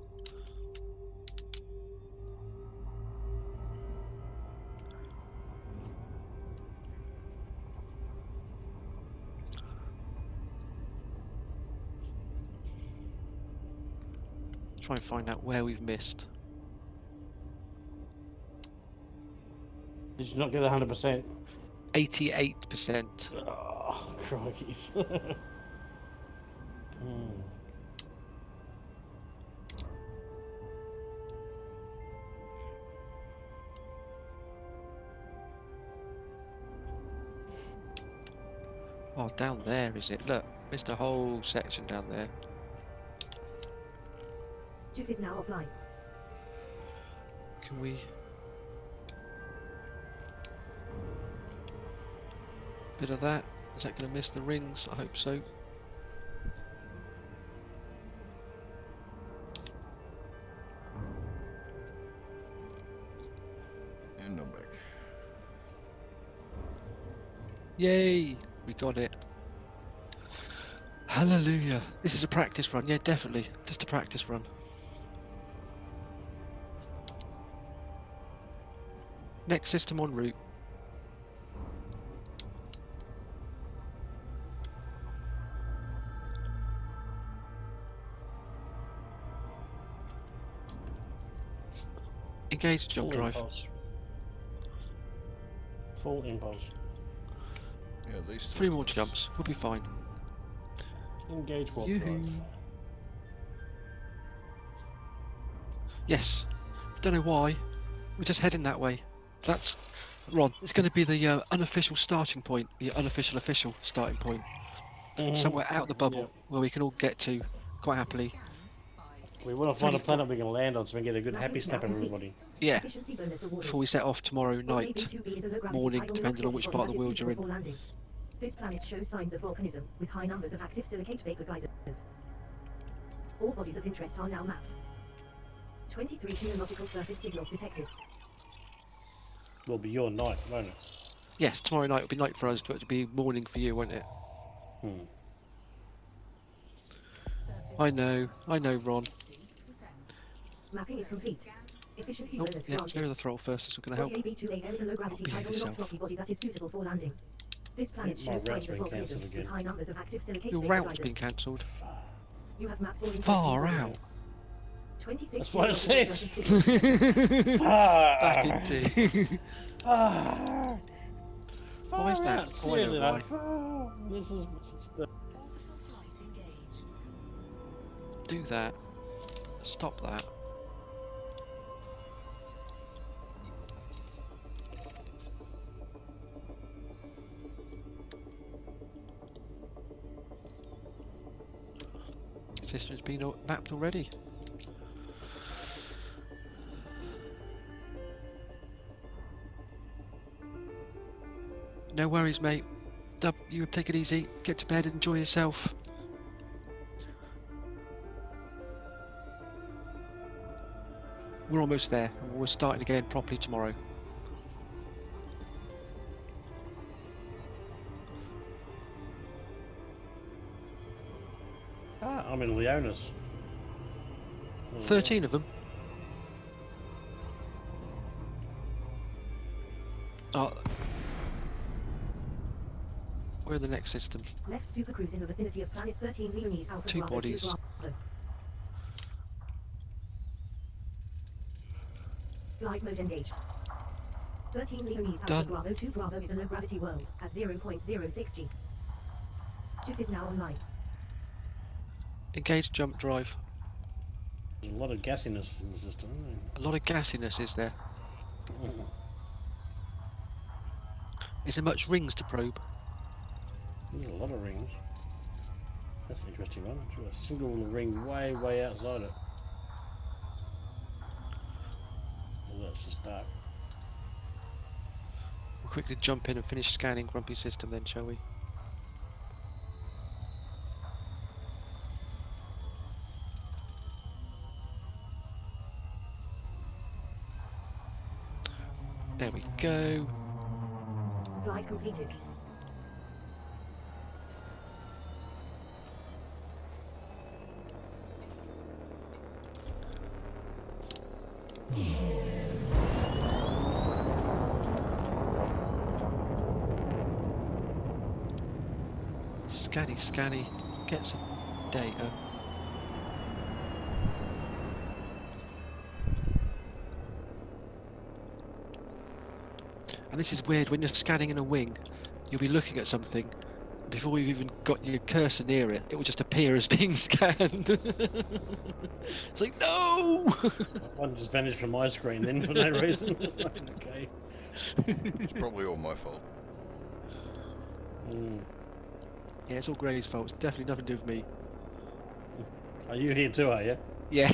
Try and find out where we've missed. Did you not get 100%? 88%. Oh, crikey. Hmm. Oh, down there is it? Look, missed a whole section down there. GIF is now offline. Can we? Bit of that. Is that going to miss the rings? I hope so. And I'm back. Yay! We got it. Hallelujah. This is a practice run. Yeah, definitely. Just a practice run. Next system en route. Engage jump Full drive. impulse. Full impulse. Yeah, these 3 more jumps. We'll be fine. Engage warp Yoo-hoo. drive. Yes. Don't know why. We're just heading that way. That's Ron. It's going to be the unofficial starting point, the unofficial official starting point. Somewhere out the bubble Yep. where we can all get to quite happily. We want to find a planet we can land on so we can get a good happy snap of everybody. Yeah. Efficiency bonus awarded. Before we set off tomorrow Body night. AB2B is a low gravity morning, tidal depending on locked which rocky part of the body world that is you're in. suitable for landing. This planet shows signs of volcanism with high numbers of active silicate vapor geysers. All bodies of interest are now mapped. 23 geological surface signals detected. Will be your night, won't it? Yes, tomorrow night will be night for us, but it'll be morning for you, won't it? Hmm. I know, Ron. Mapping is complete. Efficiency Oh, bonus yeah, granted. clear the throttle first, it's not going to Body help. AB2A is a low gravity Behave tidal yourself. locked rocky body that is suitable for landing. This planet My shows signs route's of been volcanism cancelled with again. high numbers of active silicate Your vapor route's geysers. been cancelled. You have mapped all Far interesting out. bodies. 26 That's what it geological says. surface signals. Back into. Ah, Why is far that? out, Oh, I know seriously, why. like, far. This is the Orbital flight engaged. Do that. Stop that. System's been mapped already. No worries, mate. You take it easy, get to bed, enjoy yourself. We're almost there, and we're starting again properly tomorrow. Ah, I'm in Leonis. 13 of them. Oh. We're in the next system. Left supercruise in the vicinity of planet 13 Leonese Alpha 2 Bravo bodies. 2 Bravo. Flight mode engaged. 13 Leonese Alpha Done. Bravo 2 Bravo is a low gravity world at 0.06 G. Ship is now online. Engage jump drive. There's a lot of gassiness in the system, isn't A lot of gassiness is there. there? Is there much rings to probe? There's a lot of rings. That's an interesting one. There's a single ring way outside it. Well, that's just dark. We'll quickly jump in and finish scanning Grumpy system then, shall we? There we go. Flight completed. Scanny, get some data. And this is weird, when you're scanning in a wing, you'll be looking at something, before you've even got your cursor near it, it will just appear as being scanned. It's like, no! One just vanished from my screen then for no reason. It's like, okay. It's probably all my fault. Yeah, it's all Gray's fault, it's definitely nothing to do with me. Are you here too, are you? Yeah.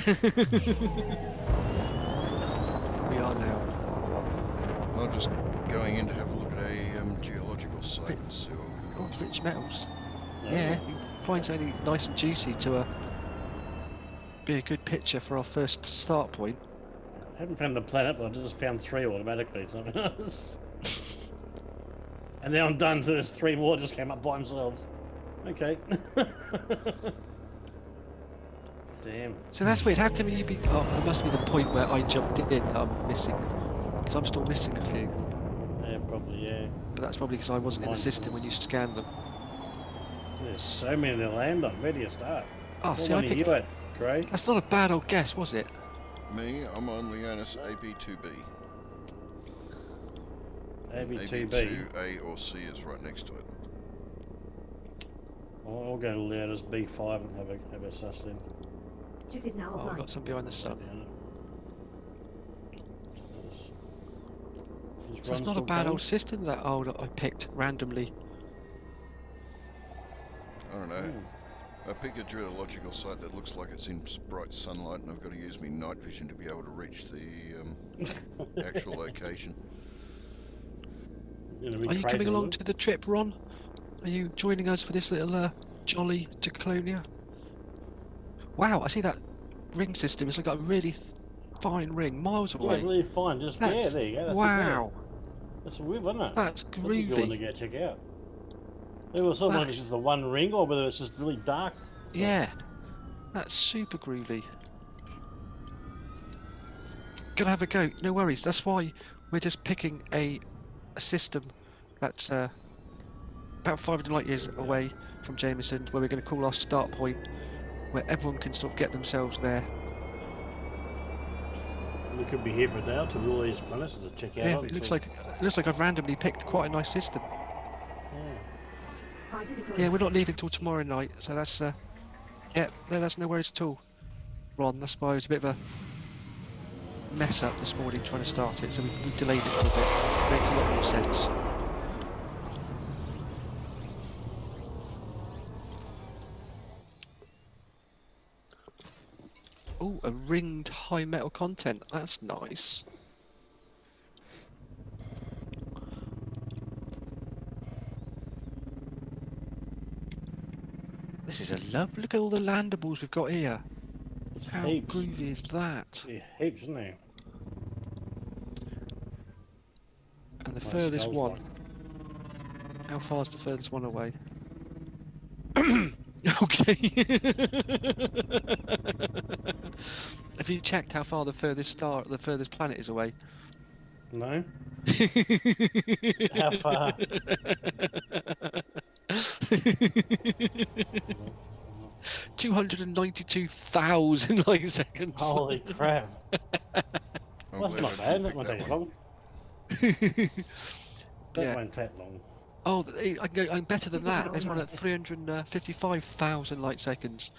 We are now. I'm just going in to have a look at a geological site and see what we've Oh, got. rich metals. No. Yeah, you can find something nice and juicy to be a good picture for our first start point. I haven't found the planet, but I just found 3 automatically. So and then I'm done, so there's 3 more just came up by themselves. Okay. Damn. So that's weird, how can you be... Oh, it must be the point where I jumped in that I'm missing. Because I'm still missing a few. Yeah, probably, yeah. But that's probably because I wasn't in the Mine system too. when you scanned them. There's so many to land on. Where do you start? Oh, What see, one I are picked... you at, Craig? That's not a bad old guess, was it? Me, I'm on Leonis AB2B. AB2B. AB2A or C is right next to it. I'll go to Leonis B5 and have a suss then. Ship is now Oh, we've offline. got some behind the sun. So it's not a bad old system, that old I picked randomly. I don't know. I pick a geological site that looks like it's in bright sunlight, and I've got to use my night vision to be able to reach the actual location. Are you coming along to the trip, Ron? Are you joining us for this little jolly to Colonia? Wow, I see that ring system. It's like a really fine ring, miles Yeah, away. really fine. Just That's, yeah, there you go. That's wow, That's weird, isn't it? that's That's a good one to groovy. go check out. It was sort of like it's just the one ring, or whether it's just really dark. Yeah, that's super groovy. Gonna have a go. No worries. That's why we're just picking a system that's about 500 light years away from Jameson, where we're going to call our start point, where everyone can sort of get themselves there. We could be here for a day or two with all these planets to check out. Yeah, on, it looks so- like I've randomly picked quite a nice system. Yeah. Fighter deployed. Yeah, we're not leaving till tomorrow night, so that's yeah, no, that's no worries at all. Ron, that's why it was a bit of a mess up this morning trying to start it, so we delayed it for a bit. Makes a lot more sense. Oh, a ringed high metal content. That's nice. This is a love. Look at all the landables we've got here. It's How heaps. groovy is that? Yeah, heaps, isn't it? And the My furthest skull's one. like- How far is the furthest one away? Okay. Have you checked how far the furthest planet is away? No? How far? 292,000 light seconds. Holy crap. I'm That's glad not I bad. didn't That pick won't take that one. long. That Yeah. won't take long. Oh, I'm better than that. There's one at 355,000 light seconds.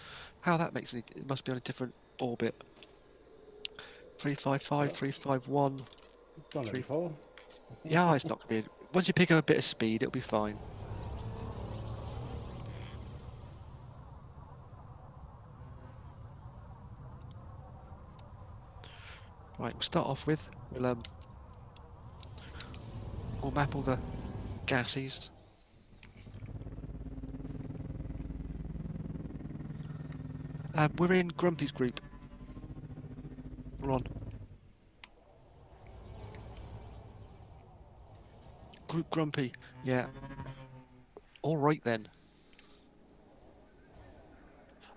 How that makes it must be on a different orbit. 355, 351. Done it Three- before. Yeah, it's not going to be. Once you pick up a bit of speed, it'll be fine. Right, we'll start off with we'll map all the gases. We're in Grumpy's group. We're on. Group Grumpy. Yeah. All right then.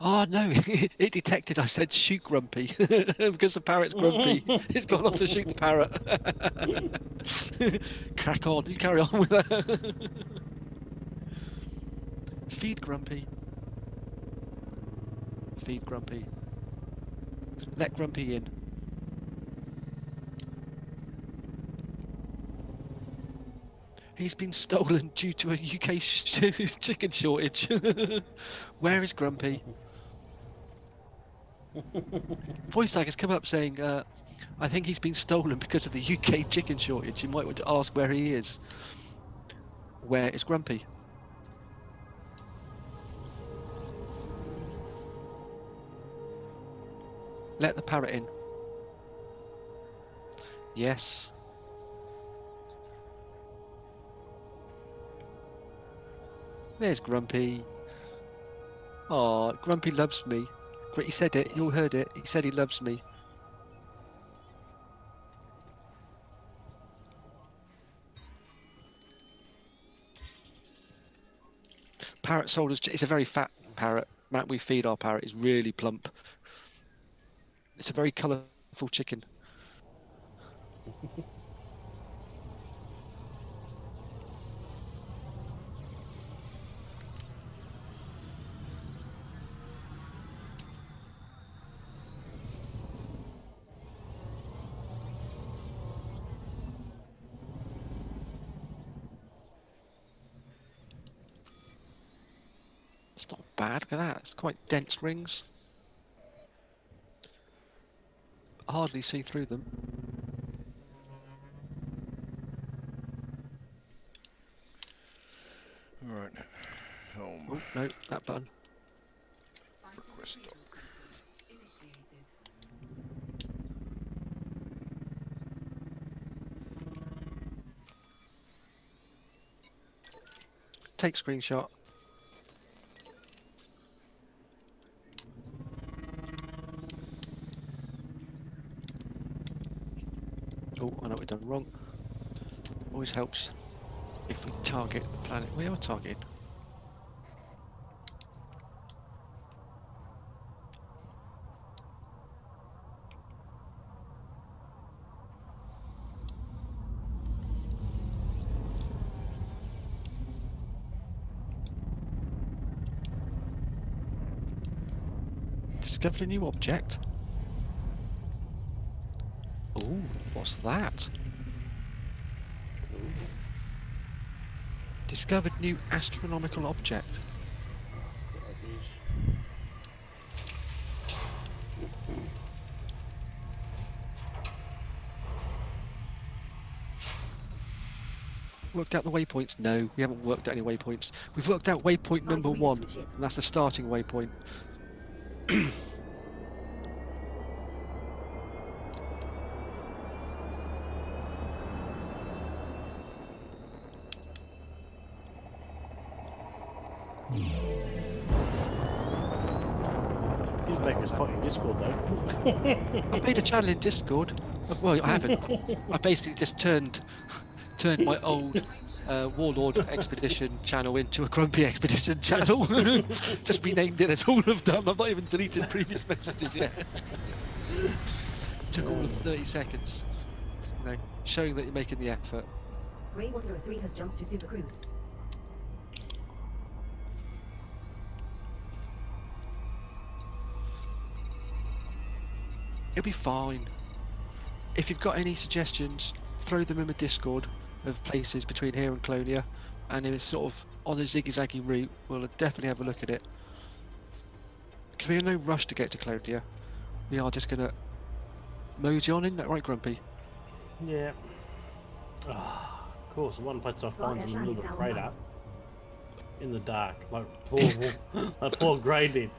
Oh no, it detected I said shoot Grumpy because the parrot's grumpy. It's gone off to shoot the parrot. Crack on, you carry on with that. Feed Grumpy. Feed Grumpy. Let Grumpy in. He's been stolen due to a UK chicken shortage. Where is Grumpy? Voice tag has come up saying, I think he's been stolen because of the UK chicken shortage. You might want to ask where he is. Where is Grumpy? Let the parrot in. Yes. There's Grumpy. Oh, Grumpy loves me. He said it. You all heard it. He said he loves me. Parrot sold us. It's a very fat parrot. Matt, we feed our parrot. It's really plump. It's a very colourful chicken. It's not bad. Look at that. It's quite dense rings. Hardly see through them. All right. Helm. Oh no, that button. Request dock. Initiated. Take screenshot. Oh, I know what we've done wrong. Always helps if we target the planet. We are targeting. Discovered a new object. Oh, what's that? Discovered new astronomical object. Worked out the waypoints? No, we haven't worked out any waypoints. We've worked out waypoint number 1, and that's the starting waypoint. just put in Discord though. I've made a channel in Discord. Well, I haven't. I basically just turned my old Warlord Expedition channel into a Grumpy Expedition channel. Just renamed it. That's all I've done. I've not even deleted previous messages yet. Took all of 30 seconds. You know, showing that you're making the effort. Grey Wanderer 3 has jumped to Super Cruise. It'll be fine. If you've got any suggestions, throw them in the Discord of places between here and Colonia, and if it's sort of on a ziggy-zaggy route, we'll definitely have a look at it. Because we're in no rush to get to Colonia. We are just gonna mosey on, isn't that right, Grumpy? Yeah. Ah, of course, the one place I find in the middle of the crater, in the dark, like poor, like poor Grey did.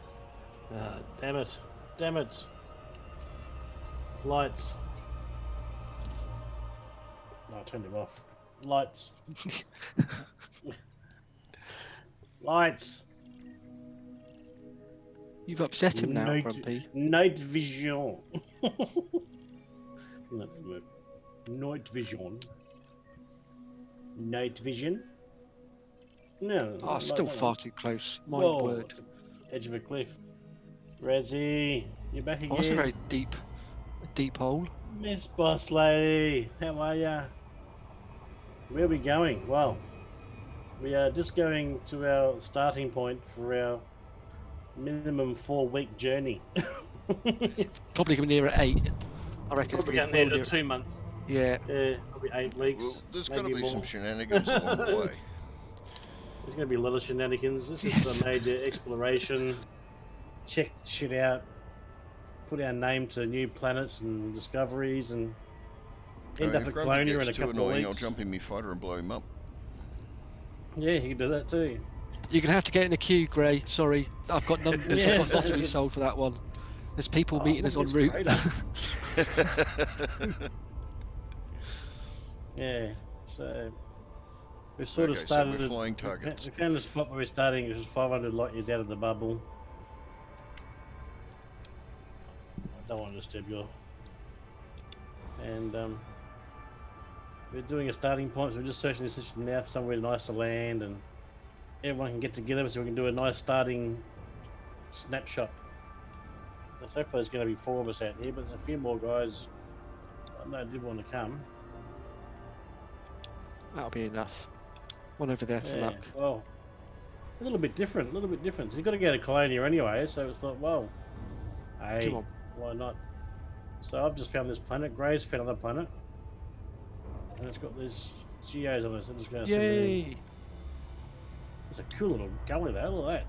Damn it! Damn it! Lights. No, I turned him off. Lights. Lights. You've upset him now, Grumpy. Night vision. That's the word. Night vision. Night vision. No. Oh, not still that far one. too close. My Whoa, word. it's the edge of a cliff. Rezzy, you're back again. Oh, that's a very deep hole. Miss Boss Lady, how are ya? Where are we going? Well, we are just going to our starting point for our minimum 4-week journey. Probably going near at 8. I reckon it's Probably going getting to there be to 2 months. Yeah. Yeah, probably 8 weeks. Well, there's got to maybe be more. some shenanigans along the way. There's going to be a lot of shenanigans. This Yes. is a major exploration. Check shit out. Put our name to new planets and discoveries, and end up If at Grumpy Colonia in gets a too couple of annoying, weeks. I'll jump in my fighter and blow him up. Yeah, you can do that too. You're going to have to get in the queue, Gray. Sorry. I've got numbers. Yeah. I've got lottery sold for that one. There's people Oh, meeting look us at en this route. crater. Yeah, so we sort Okay, of so started. we're flying targets. We found the spot where we're starting, which is 500 light years out of the bubble. I don't want to disturb you. And we're doing a starting point, so we're just searching the system now for somewhere nice to land, and everyone can get together so we can do a nice starting snapshot. So far, there's going to be 4 of us out here, but there's a few more guys I know did want to come. That'll be enough. One over there for Yeah, luck. well, a little bit different, So you've got to go to Colonia anyway, so it's like, well, hey, Come on. why not? So I've just found this planet. Gray's found another planet. And it's got these geos on it, so I'm just going to send it in. Yay! It's a cool little gully there, look at that.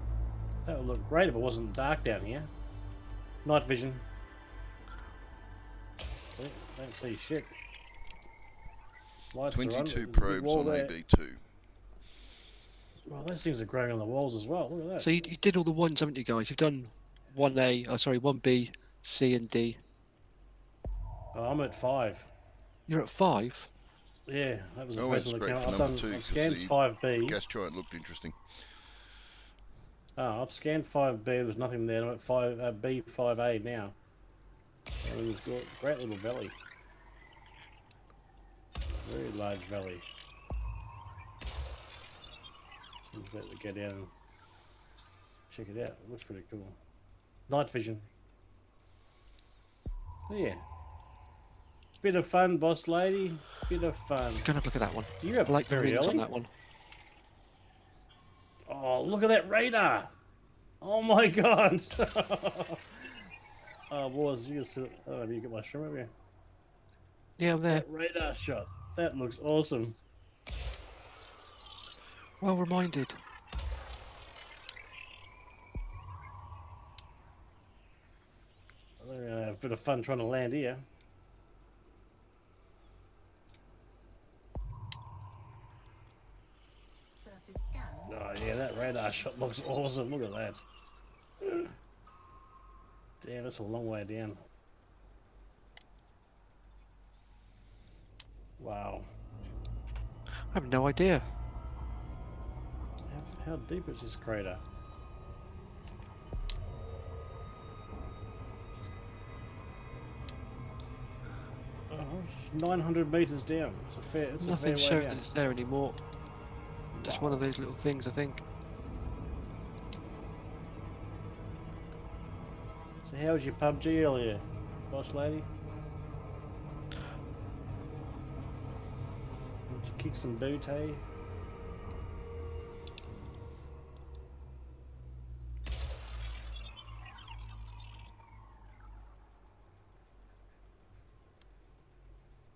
That would look great if it wasn't dark down here. Night vision. See, don't see shit. Lights are on. 22 There's a big probes wall on there. AB2. Well, those things are growing on the walls as well. Look at that. So you did all the ones, haven't you, guys? You've done 1A, oh sorry, 1B, C and D. Oh, I'm at 5. You're at 5? Yeah, that was the Oh, first it's one that great came for up. number 2 I've because scanned the 5B. gas giant looked interesting. Oh, I've scanned 5B. There was nothing there. I'm at 5B, 5A now. And there's got a great little valley. Very large valley. Let me go down and check it out. It looks pretty cool. Night vision. Oh, yeah. Bit of fun, boss lady. Bit of fun. Go and have a look at that one. You're up I like the very rings on early. that one. Oh, look at that radar! Oh my god! Oh, boys, you just oh, have you got my stream over here? Yeah, I'm there. That radar shot. That looks awesome. Well reminded. We're gonna have a bit of fun trying to land here. Surface scanned. Oh yeah, that radar shot looks awesome. Look at that. Damn, that's a long way down. Wow. I have no idea. How deep is this crater? 900 meters down. It's a fair. It's a Nothing fair way showing down. that it's there anymore. Just one of those little things, I think. So how was your PUBG earlier, boss lady? Did you kick some boot, hey?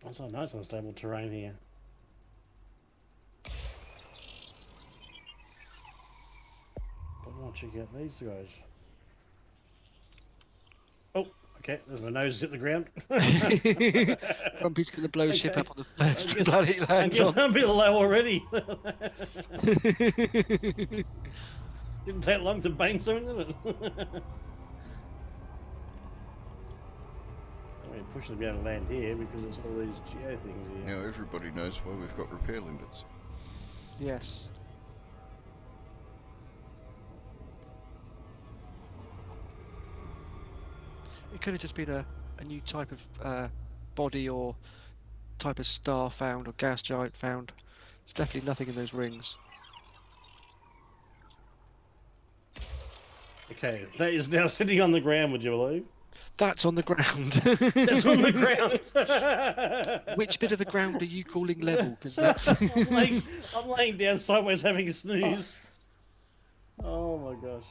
That's a nice unstable terrain here. But I want to check out these guys. Oh, okay, there's my nose hit the ground. Grumpy's going to blow his ship Okay. up on the first I guess- planet he I lands guess on. I'm a bit low already. Didn't take long to bang something, did it? I mean, pushing to be able to land here because it's all these geo things here. Now everybody knows why we've got repair limbits. Yes. It could have just been a new type of body or type of star found or gas giant found. It's definitely nothing in those rings. Okay, that is now sitting on the ground, would you believe? That's on the ground. That's on the ground. Which bit of the ground are you calling level? Because that's I'm laying down sideways having a snooze. Oh my gosh.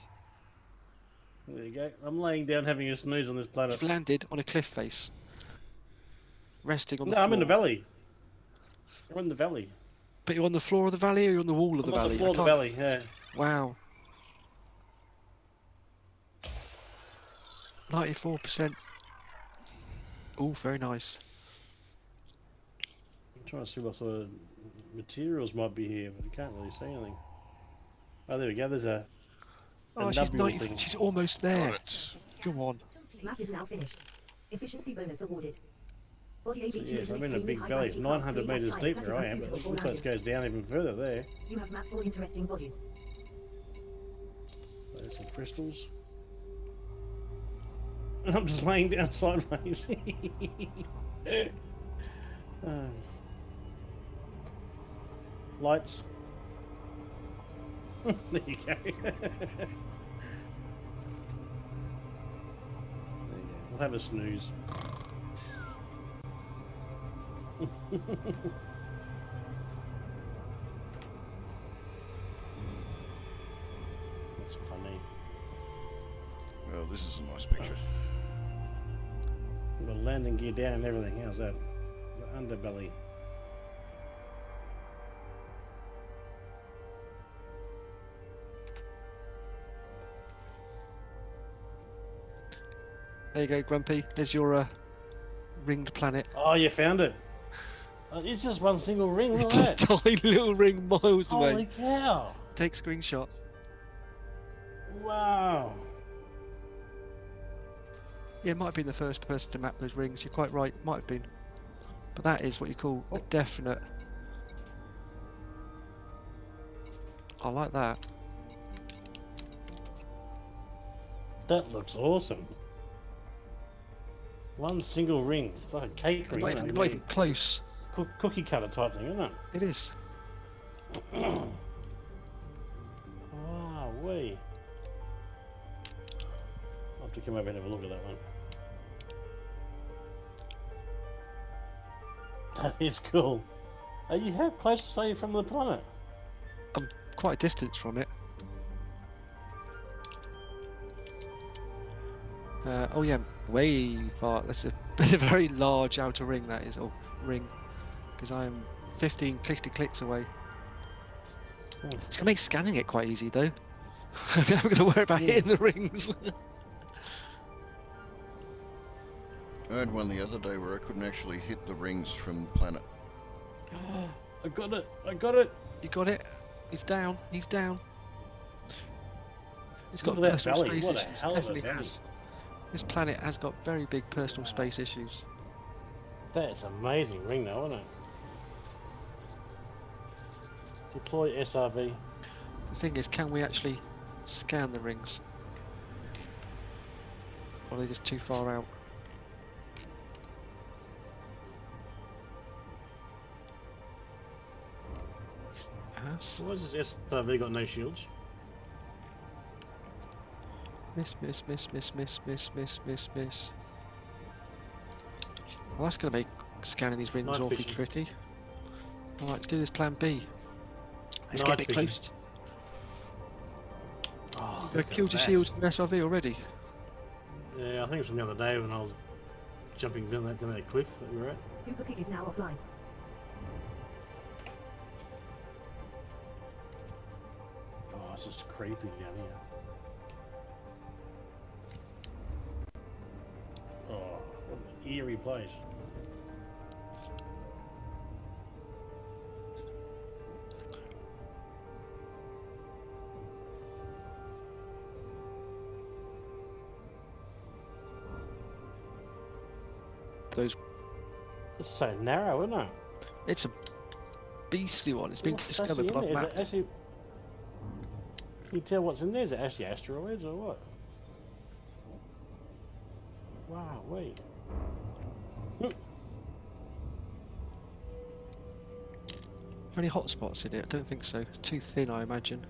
There you go. I'm laying down having a snooze on this planet. you've landed on a cliff face, resting on the No, floor. I'm in the valley. I'm in the valley. But you're on the floor of the valley, or you're on the wall of the I'm on valley? the floor of the valley, yeah. Wow. 94%. Oh, very nice. I'm trying to see what sort of materials might be here, but I can't really see anything. Oh, there we go. There's a Oh, she's nubule 90. thing. She's almost there. Got it. Go on. Map is now finished. Efficiency bonus awarded. Body So, AD2 yes, is an I'm in a extremely big high valley. It's gravity class 900 3 gas meters giant deep that where is I am, but unsuitable it for looks like it landing. goes down even further there. You have mapped all interesting bodies. There's some crystals. I'm just laying down sideways. Lights. There you go. There you go. We'll have a snooze. That's funny. Well, this is a nice picture. Got landing gear down and everything. How's that? The underbelly. There you go, Grumpy. There's your ringed planet. Oh, you found it. It's just one single ring. Look at that. Tiny little ring miles Holy away. cow! Take screenshot. Wow. Yeah, it might have been the first person to map those rings. You're quite right. Might have been. But that is what you call a definite. I like that. That looks awesome. One single ring. It's like a cake ring. Not isn't even, it? not even close. Cookie cutter type thing, isn't it? It is. Wow, wee. I'll have to come over and have a look at that one. That is cool. How close are you from the planet? I'm quite a distance from it. Oh yeah, way far. That's a very large outer ring. That is, or ring, because I'm 15 clicks away. It's gonna make scanning it quite easy though. I'm going to worry about hitting the rings. I had one the other day where I couldn't actually hit the rings from the planet. I got it! I got it! You got it. He's down. He's down. It's got Look at that personal valley. space What a issues. hell of a Definitely valley. has. This planet has got very big personal space issues. That's amazing ring though, isn't it? Deploy SRV. The thing is, can we actually scan the rings? Or are they just too far out? Alex. Why has this SRV got no shields? Miss, miss, miss, miss, miss, miss, miss, miss, miss. Well, that's going to make scanning these rings Night awfully vision. tricky. Right, let's do this plan B. Let's get a Night bit vision. close. Oh, You've look at killed your that. shields in SRV already. Yeah, I think it was from the other day when I was jumping down that cliff that we were at. Hooper Pig is now offline. Oh, it's just creepy down here. Oh, what an eerie place. Those. It's so narrow, isn't it? It's a beastly one. It's been What's discovered, actually but in I've there? Is mapped. it actually... Can you tell what's in there? Is it actually asteroids or what? Wow, wait. Any hotspots in it? I don't think so. It's too thin, I imagine.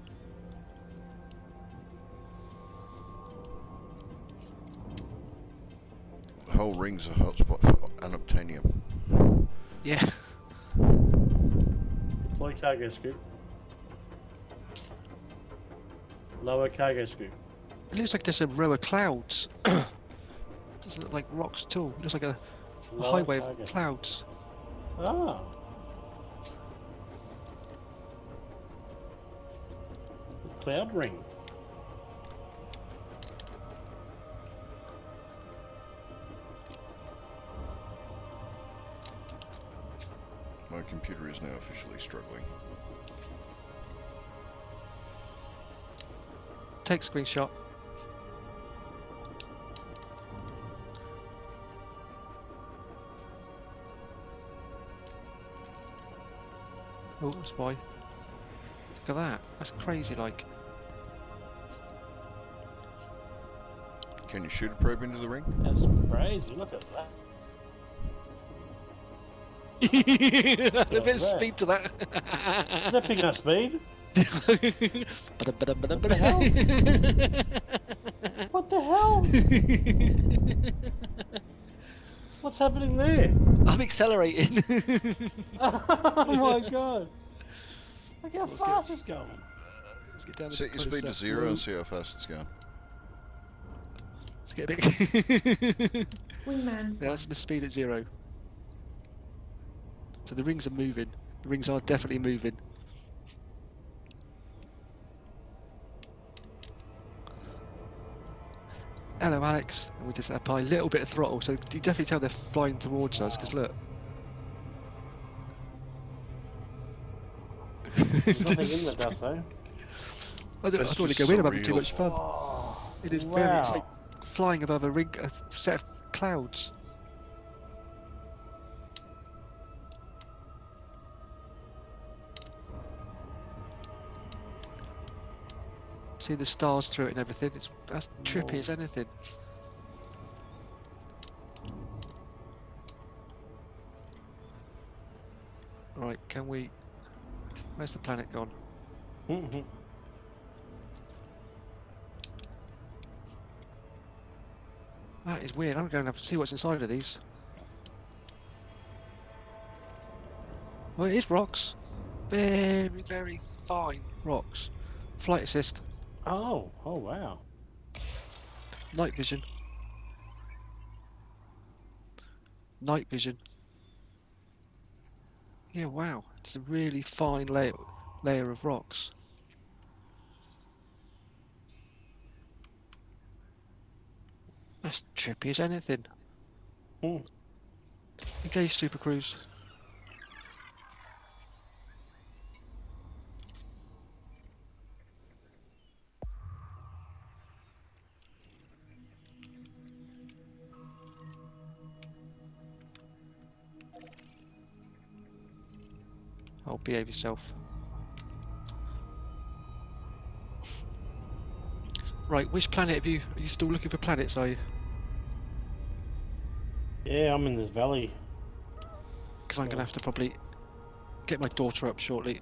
The whole ring's a hotspot for unobtainium. Yeah. Deploy cargo scoop. Lower cargo scoop. It looks like there's a row of clouds. Doesn't look like rocks at all. It looks like a Lower highway cargo. of clouds. Ah. The cloud ring. My computer is now officially struggling. Take screenshot. Oh, spy. Look at that. That's crazy, like. Can you shoot a probe into the ring? That's crazy. Look at that. A bit of that? speed to that. Is that picking up speed? What the hell? What's happening there? I'm accelerating. Oh my god. Look how Let's fast it's going. Let's get down a Set bit your speed to closer. 0 and see how fast it's going. Let's get a bit. Wingman. Yeah, that's my speed at 0. So the rings are moving. The rings are definitely moving. Hello, Alex. And we just apply a little bit of throttle, so you definitely tell they're flying towards us. Because look. There's nothing in the dust though. I don't That's want to just go in. I'm having too surreal. much fun. Oh, It is wow. very. It's like flying above a set of clouds. See the stars through it and everything. That's trippy as anything. Right, can we? Where's the planet gone? Mhm. That is weird. I'm going to have to see what's inside of these. Well, it is rocks. Very, very fine rocks. Flight assist. Oh wow. Night vision. Night vision. Yeah, wow. It's a really fine layer of rocks. That's trippy as anything. Hmm. Engage Super Cruise. Oh, behave yourself. Right, which planet are you still looking for planets, are you? Yeah, I'm in this valley. Because I'm going to have to probably get my daughter up shortly.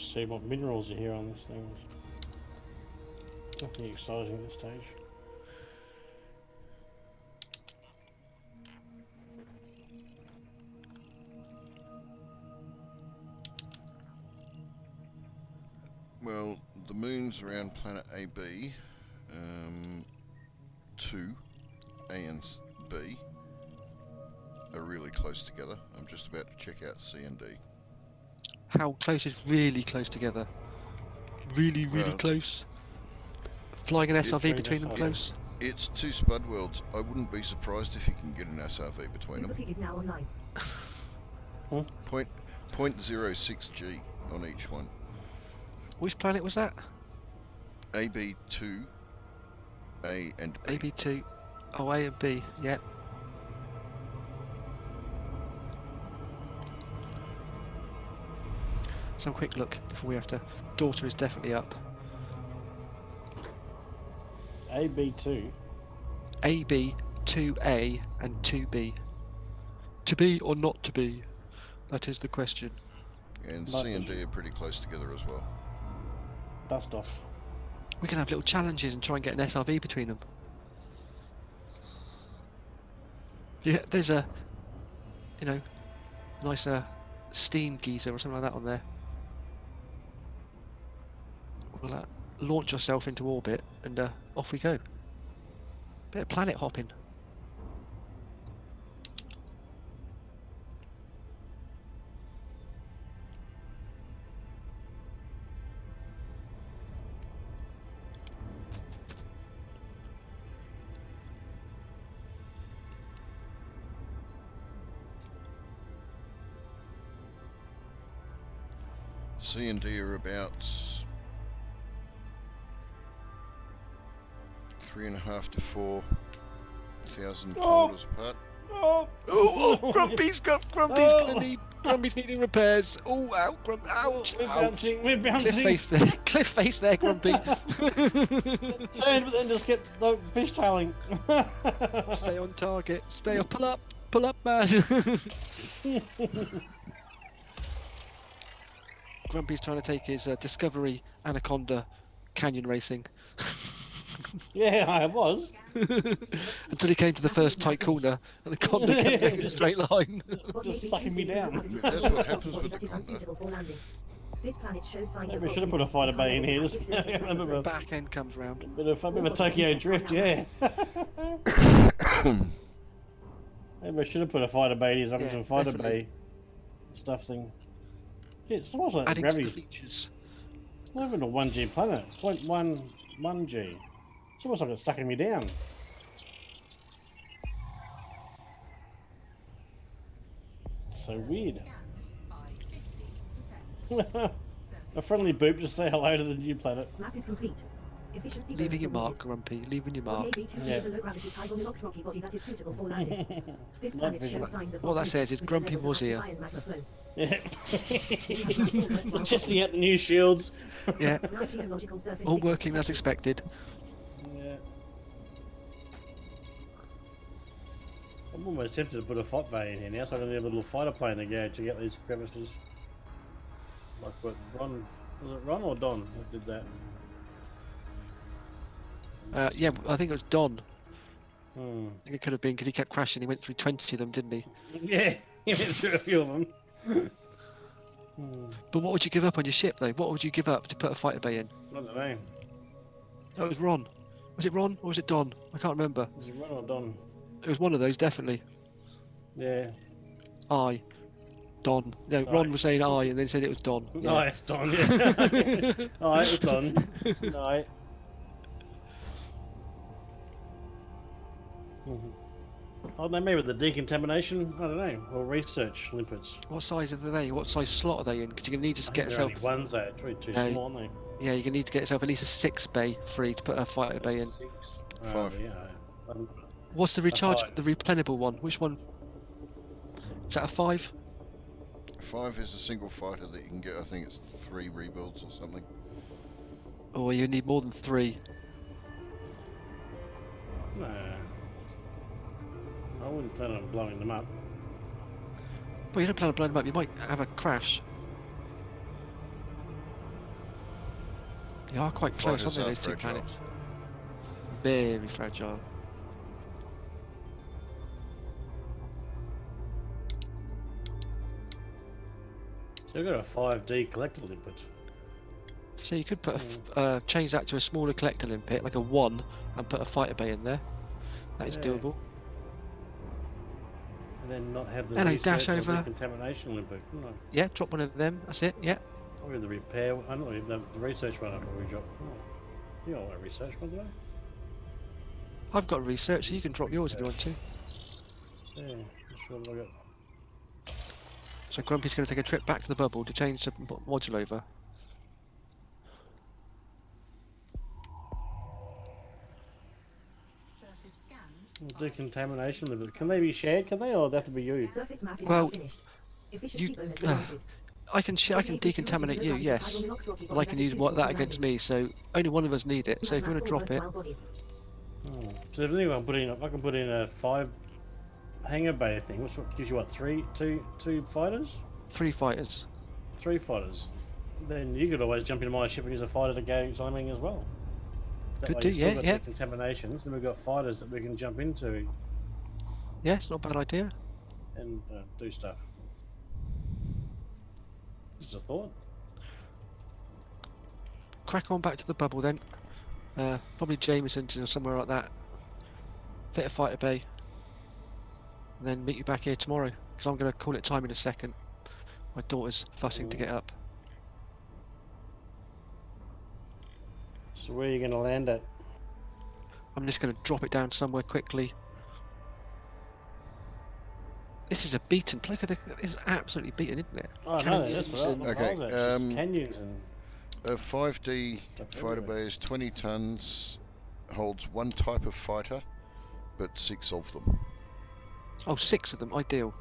see what minerals are here on this thing. Nothing exciting at this stage. Well, the moons around planet AB, 2, A and B, are really close together. I'm just about to check out C and D. How close is really close together? Really Well, close? Flying an SRV Between between them SRV. close? It's 2 Spud worlds. I wouldn't be surprised if you can get an SRV between The them. pig is now online. Point 0.06 G on each one. Which planet was that? AB2, A and B. AB2. Oh, A and B. Yep. Some quick look before we have to. Daughter is definitely up. AB2. AB, 2A, and 2B. To be or not to be? That is the question. And C and D are pretty close together as well. Dust off. We can have little challenges and try and get an SRV between them. Yeah, there's a, nice steam geyser or something like that on there. We'll launch yourself into orbit and off we go. Bit of planet hopping. C and D are about 3.5 to 4,000 kilometers apart. Oh, Grumpy's Grumpy's needing repairs. Oh, ow, ouch, We're ouch. bouncing, we're bouncing. Cliff face there, Grumpy. Turned, but then just kept fishtailing. Stay on target. Stay up. Pull up, man. Grumpy's trying to take his Discovery Anaconda canyon racing. Yeah, I was. Until he came to the first tight corner and the Conda kept going in a straight line. Just sucking me down. That's what happens with the Conda. This planet shows signs Maybe of we should have put a fighter bay in here. Just a Back end comes round. bit of a Tokyo drift, yeah. Maybe I should have put a fighter bay in here, so I Yeah, some fighter definitely. bay stuff thing. Yeah, it's almost like Adding to the gravity. features. It's not even a 1G planet. 0.11 G. It's almost like it's sucking me down. So weird. Scanned by 50%. A friendly boop to say hello to the new planet. Map is complete. Efficiency Leaving your bonus mark, Grumpy. Leaving your awarded. mark. AB2 Yeah. is a low-gravity tidal locked rocky body that is suitable for landing. This Night planet vision. shows signs of What that volcanism says is with Grumpy levels of was active here. iron magma flows. Yeah. Testing out the new shields. Yeah, Live geological surface all signals working as detected. expected. Yeah. I'm almost tempted to put a fight bay in here now, so I can need a little fighter plane to go to get these crevices. Like what Ron, was it Ron or Don that did that? Yeah, I think it was Don. Hmm. I think it could have been because he kept crashing. He went through 20 of them, didn't he? Yeah, he went through a few of them. But what would you give up on your ship, though? What would you give up to put a fighter bay in? I don't know. Oh, it was Ron. Was it Ron or was it Don? I can't remember. Is it Ron or Don? It was one of those, definitely. Yeah. I. Don. No, Aye. Ron was saying I and then said it was Don. Yeah. No, it's Don, yeah. Alright, it's Don. No. I don't know, maybe the decontamination, I don't know, or research limpets. What size are they? What size slot are they in? Because you're going to need to I get think they're yourself... only ones there, it's really too No. small, aren't they? Yeah, you're going to need to get yourself at least a 6 bay free to put a fighter bay in. 6. Five. Yeah. What's the recharge, five. the replenable one? Which one? Is that a 5? 5 is a single fighter that you can get. I think it's 3 rebuilds or something. Or you need more than 3? No. I wouldn't plan on blowing them up. Well, you don't plan on blowing them up. You might have a crash. They are quite close, aren't Fighters they, are those two fragile. planets? Very fragile. So we've got a 5D collector limpet. So you could put change that to a smaller collector limpet, like a 1, and put a fighter bay in there. That is Yeah. doable. And then not have the Hello, research dash or over. decontamination limpet. No. Yeah, drop one of them. That's it. Yeah. Or the repair. I don't know the research one. I probably drop. Oh. You don't want a research one, do you? I've got research, so you can drop yours if you want to. Yeah. Not sure what I got. So Grumpy's going to take a trip back to the bubble to change the module over. Surface scanned. Decontamination limpet. Can they be shared? Can they, or they have to be used? Surface map is Well, now finished. Efficiency you- bonus granted. I can decontaminate you, yes. But I can use that against me, so only one of us need it. So if you want to drop it, Oh. So if anyone put in, I can put in a 5 hangar bay thing. Which gives you what? Two fighters? 3 fighters. 3 fighters. Then you could always jump into my ship and use a fighter to go something as well. That Could way do, you've still yeah, got yeah. Decontaminations. Then we've got fighters that we can jump into Yes, not a bad idea. and do stuff. Just a thought. Crack on back to the bubble then. Probably Jameson's or somewhere like that. Fit a fighter bay. And then meet you back here tomorrow, because I'm going to call it time in a second. My daughter's fussing to get up. So where are you going to land at? I'm just going to drop it down somewhere quickly. This is a beaten place. This is absolutely beaten, isn't it? Oh no, that's Canyons right. and- Okay, Canyons and A 5D fighter bay is 20 tons, holds 1 type of fighter, but 6 of them. Oh, 6 of them, ideal.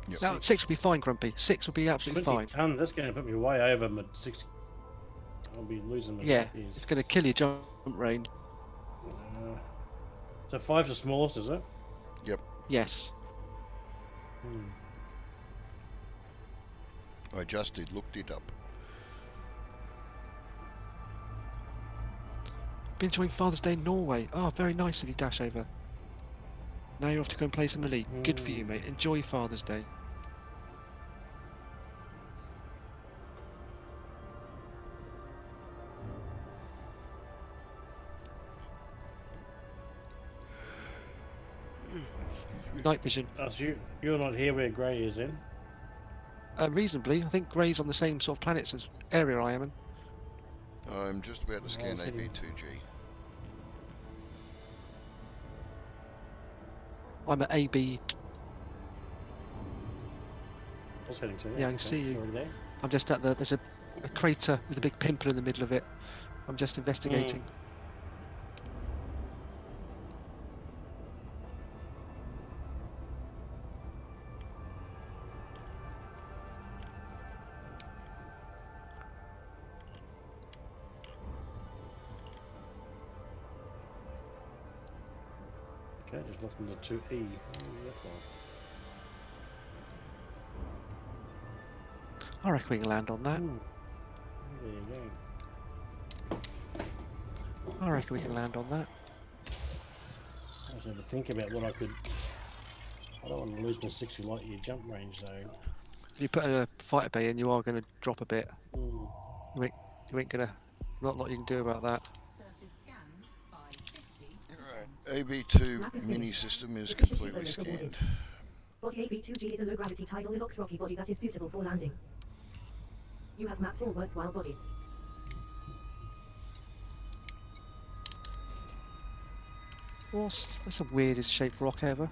Yep. No, 6 would be fine, Grumpy. 6 would be absolutely 20 fine. tons. That's going to put me way over my 60. I'll be losing my Yeah, years. it's going to kill your jump range. So 5's the smallest, is it? Yes. I just looked it up. Been enjoying Father's Day in Norway. Oh, very nice of you, Dash Over. Now you're off to go and play some Elite. Good for you, mate. Enjoy Father's Day. Night vision. So you're not here where Grey is in? Reasonably, I think Grey's on the same sort of planets as area I am in. I'm just about to scan Okay. AB2G. I'm at AB. I was heading to Yeah, I can see you. Already there. I'm just at the. There's a crater with a big pimple in the middle of it. I'm just investigating. Okay, just locked into 2E. I reckon we can land on that. There you go. I reckon we can land on that. I was having to think about what I could. I don't want to lose my 60 light year jump range though. If you put a fighter bay in, you are going to drop a bit. Mm. You ain't gonna. Not a lot you can do about that. Surface scanned by 50. Right, AB2 mini system is completely scanned. Body AB2G is a low-gravity tidally locked rocky body that is suitable for landing. You have mapped all worthwhile bodies. That's the weirdest shaped rock ever.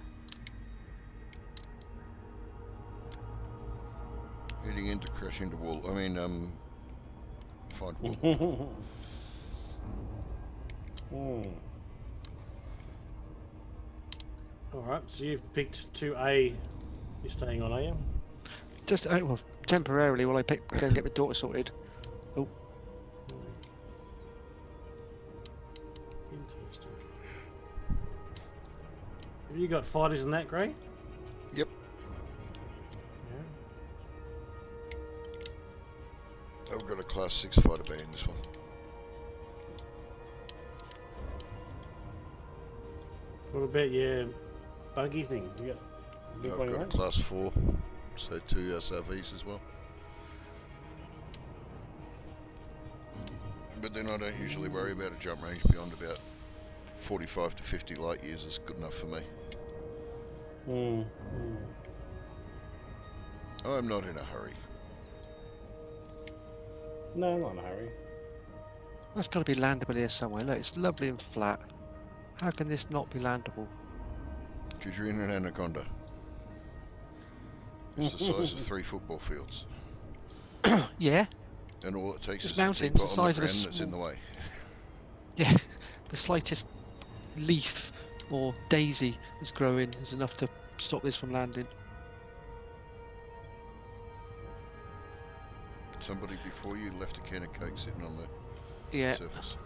Heading into crash into wall. I mean, find wall. Alright, so you've picked 2A. You're staying on, are you? Just well, temporarily while I go and get my daughter sorted. Oh, Interesting. Have you got fighters in that, Grey? Yep, Yeah. I've got a class 6 fighter bay in this one. What about your buggy thing? You got big I've one got a right? class 4, so 2 SRVs as well. But then I don't usually worry about a jump range beyond about 45 to 50 light years is good enough for me. I'm not in a hurry. No, not in a hurry. That's got to be landable here somewhere. Look, it's lovely and flat. How can this not be landable? Because you're in an anaconda. It's the size of 3 football fields. Yeah, And all it takes It's is a mountains teapot the on the size of a ground that's in the small- way. yeah. The slightest leaf or daisy that's growing is enough to stop this from landing. Somebody before you left a can of Coke sitting on the Yeah. surface.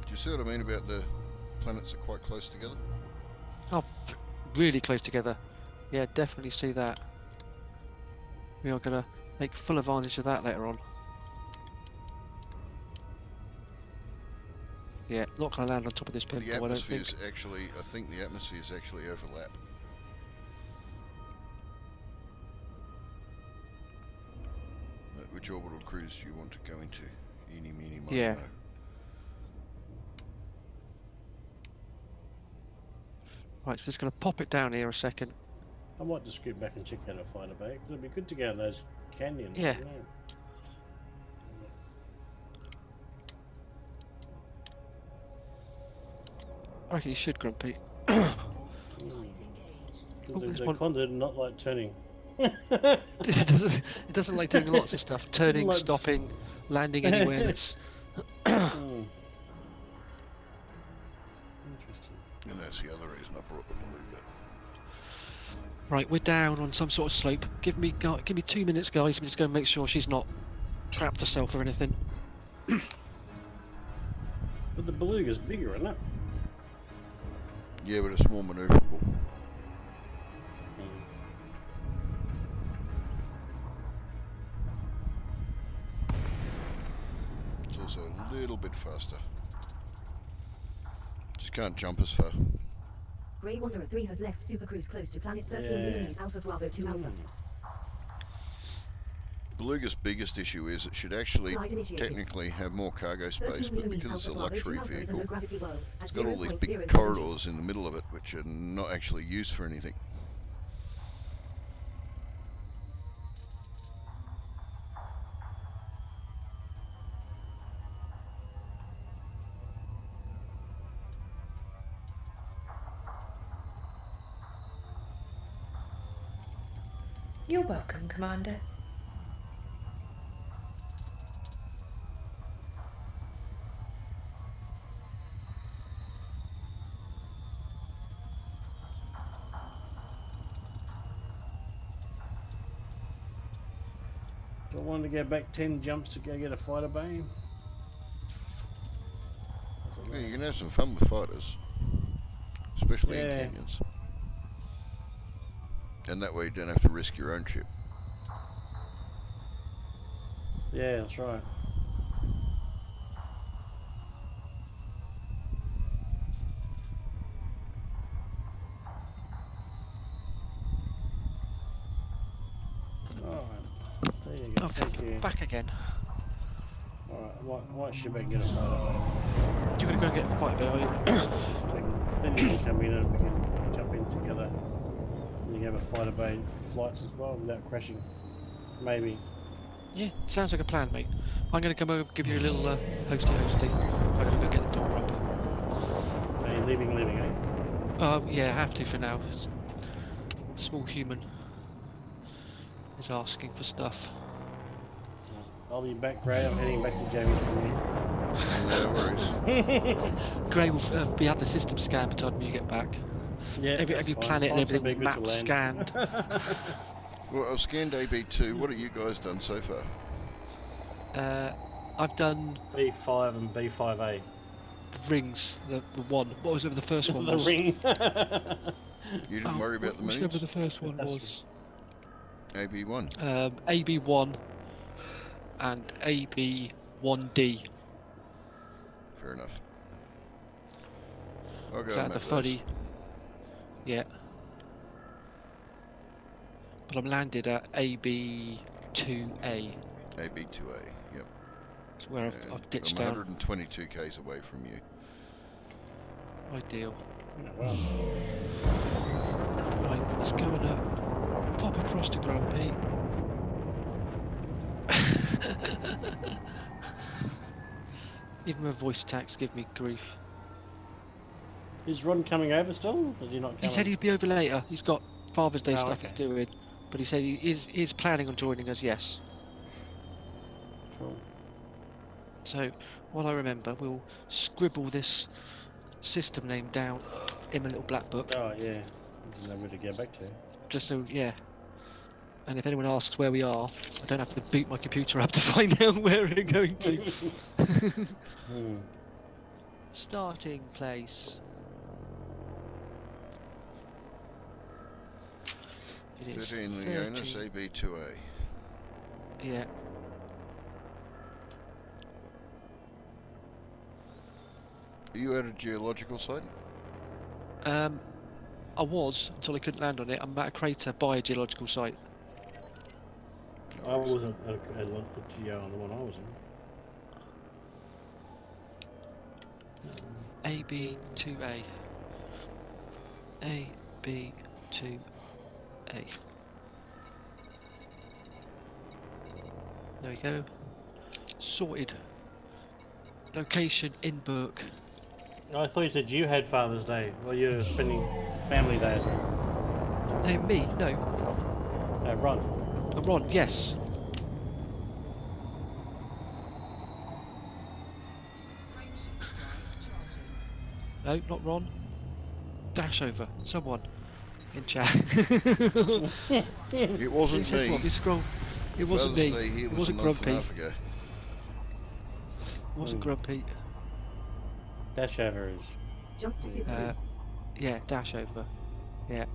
Do you see what I mean about the planets are quite close together? Oh, really close together. Yeah, definitely see that. We are going to make full advantage of that later on. Yeah, not going to land on top of this The pimple, I don't think. atmospheres actually, I think the atmospheres actually overlap. Which orbital cruise do you want to go into? Eeny, meeny, miny, Yeah. mo. Right, so just going to pop it down here a second. I might just scoot back and check out a fighter bay, 'cause it'd be good to go in those canyons. Yeah. You know? I reckon you should, Grumpy. All supplies engaged. Oh, The there's one. Conda did not like turning. It doesn't like doing lots of stuff. Turning, Like- stopping, landing anywhere that's... Interesting. And that's the other reason I brought the beluga. Right, we're down on some sort of slope. Give me 2 minutes, guys. I'm just going to make sure she's not trapped herself or anything. But the beluga's bigger, isn't it? Yeah, but it's more manoeuvrable. It's also a little bit faster. Just can't jump as far. Grey Wanderer 3 has left Supercruise close to planet 13 Yeah. Luminese Alpha Bravo 2 Alpha. Beluga's biggest issue is it should actually Flight initiated. technically have more cargo space, 13 but Luminese because it's a Alpha Bravo 2 luxury Alpha is a vehicle, low-gravity world at it's got all these big 0.0 corridors in the middle of it, which are not actually used for anything. You're welcome, Commander. Do I want to go back 10 jumps to go get a fighter bay? Yeah, you can have some fun with fighters, especially in Yeah. canyons. And that way you don't have to risk your own ship. Yeah, that's right. Alright. There you go. Okay, Thank you. back again. Alright, I might shoot back and get a fighter You're going to go and get a fight bay, are you? bay. Then you can come in and we can jump in together. And you can have a fighter bay flights as well without crashing. Maybe. Yeah, sounds like a plan, mate. I'm going to come over and give you a little hosty. I'm going to go get the door up. Are you leaving, eh? Yeah, I have to for now. Small human is asking for stuff. I'll be back, Gray. I'm heading back to Jamie from here. No worries. Gray will be at the system scan by the time you get back. Yeah, Every that's fine. planet and Time's will be everything good to map land. scanned. Well, I've scanned AB2. What have you guys done so far? I've done B5 and B5A. the rings, the one. What was it? The first one The was. ring. You didn't worry about the Whichever moons? the first one That's was. AB1. AB1 and AB1D. Fair enough. I'll go Is that and the map fuddy? Yeah. But I'm landed at AB2A. AB2A, yep. That's where And I've ditched I'm down. 122 k's away from you. Ideal. Yeah, well, Right, let's go and pop across to Grumpy. Even my voice attacks give me grief. is Ron coming over still? Is he not coming? He said he'd be over later. He's got Father's Day Oh, stuff he's okay. doing. But he said he is planning on joining us, yes. Cool. So, while I remember, we'll scribble this system name down in my little black book. Oh yeah. There's nowhere to go back to. Just so, yeah. And if anyone asks where we are, I don't have to boot my computer up to find out where we're going to. Hmm. Starting place. It is 13 Leonis, 13. AB2A. Yeah. Are you at a geological site? I was until I couldn't land on it. I'm at a crater by a geological site. I wasn't a lot of geo on the one I was in. AB2A. AB2A. There we go. Sorted. Location in Burke. I thought you said you had Father's Day. Well, you were spending family day as well. Hey, me? No. Ron. Ron, yes. No, not Ron. Dash over. Someone in chat. It wasn't Said me. what? We scroll. It wasn't Father's me. Day here It was a wasn't month and a Grumpy. half ago. It wasn't Grumpy. Dash over is. Jump to supercruise. Yeah, dash over. Yeah.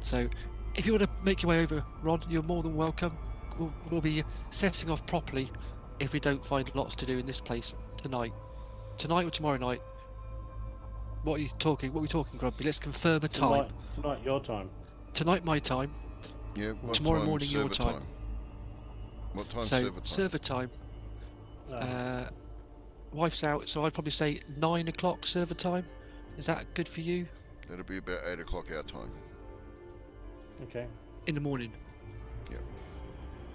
So, if you want to make your way over, Ron, you're more than welcome. We'll be setting off properly if we don't find lots to do in this place tonight. Tonight or tomorrow night. What are we talking, Grumpy? Let's confirm a time. Tonight, your time. Tonight, my time. Yeah, what Tomorrow time morning, your server time. What time So, server time? time. Wife's out, so I'd probably say 9 o'clock server time. Is that good for you? That'll be about 8 o'clock our time. Okay. In the morning? Yep.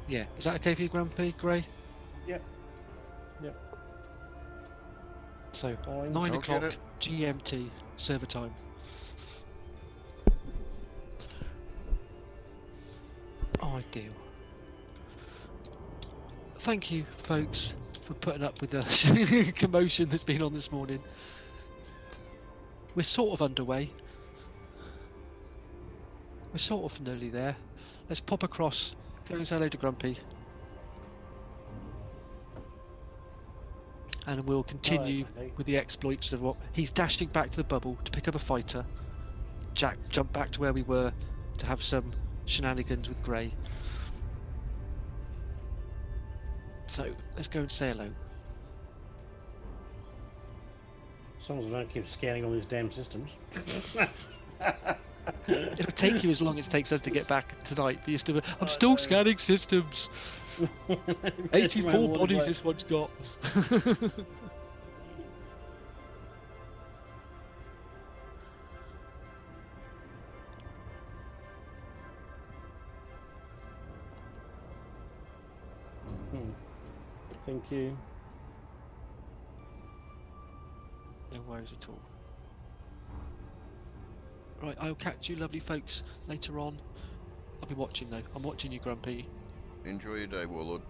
Yeah. Is that okay for you, Grumpy? Grey? Yep. So, Fine. 9 I'll o'clock get it. GMT server time. Ideal. Thank you, folks, for putting up with the commotion that's been on this morning. We're sort of underway. We're sort of nearly there. Let's pop across. Go and say hello to Grumpy. And we'll continue okay. with the exploits of what he's dashing back to the bubble to pick up a fighter. Jack jumped back to where we were to have some shenanigans with Grey. So let's go and say hello. As long as I don't keep scanning all these damn systems. It'll take you as long as it takes us to get back tonight. But you're still, I'm still scanning systems. 84 bodies this one's got. Thank you. No worries at all. Right, I'll catch you lovely folks later on. I'll be watching though. I'm watching you, Grumpy. Enjoy your day, Warlord.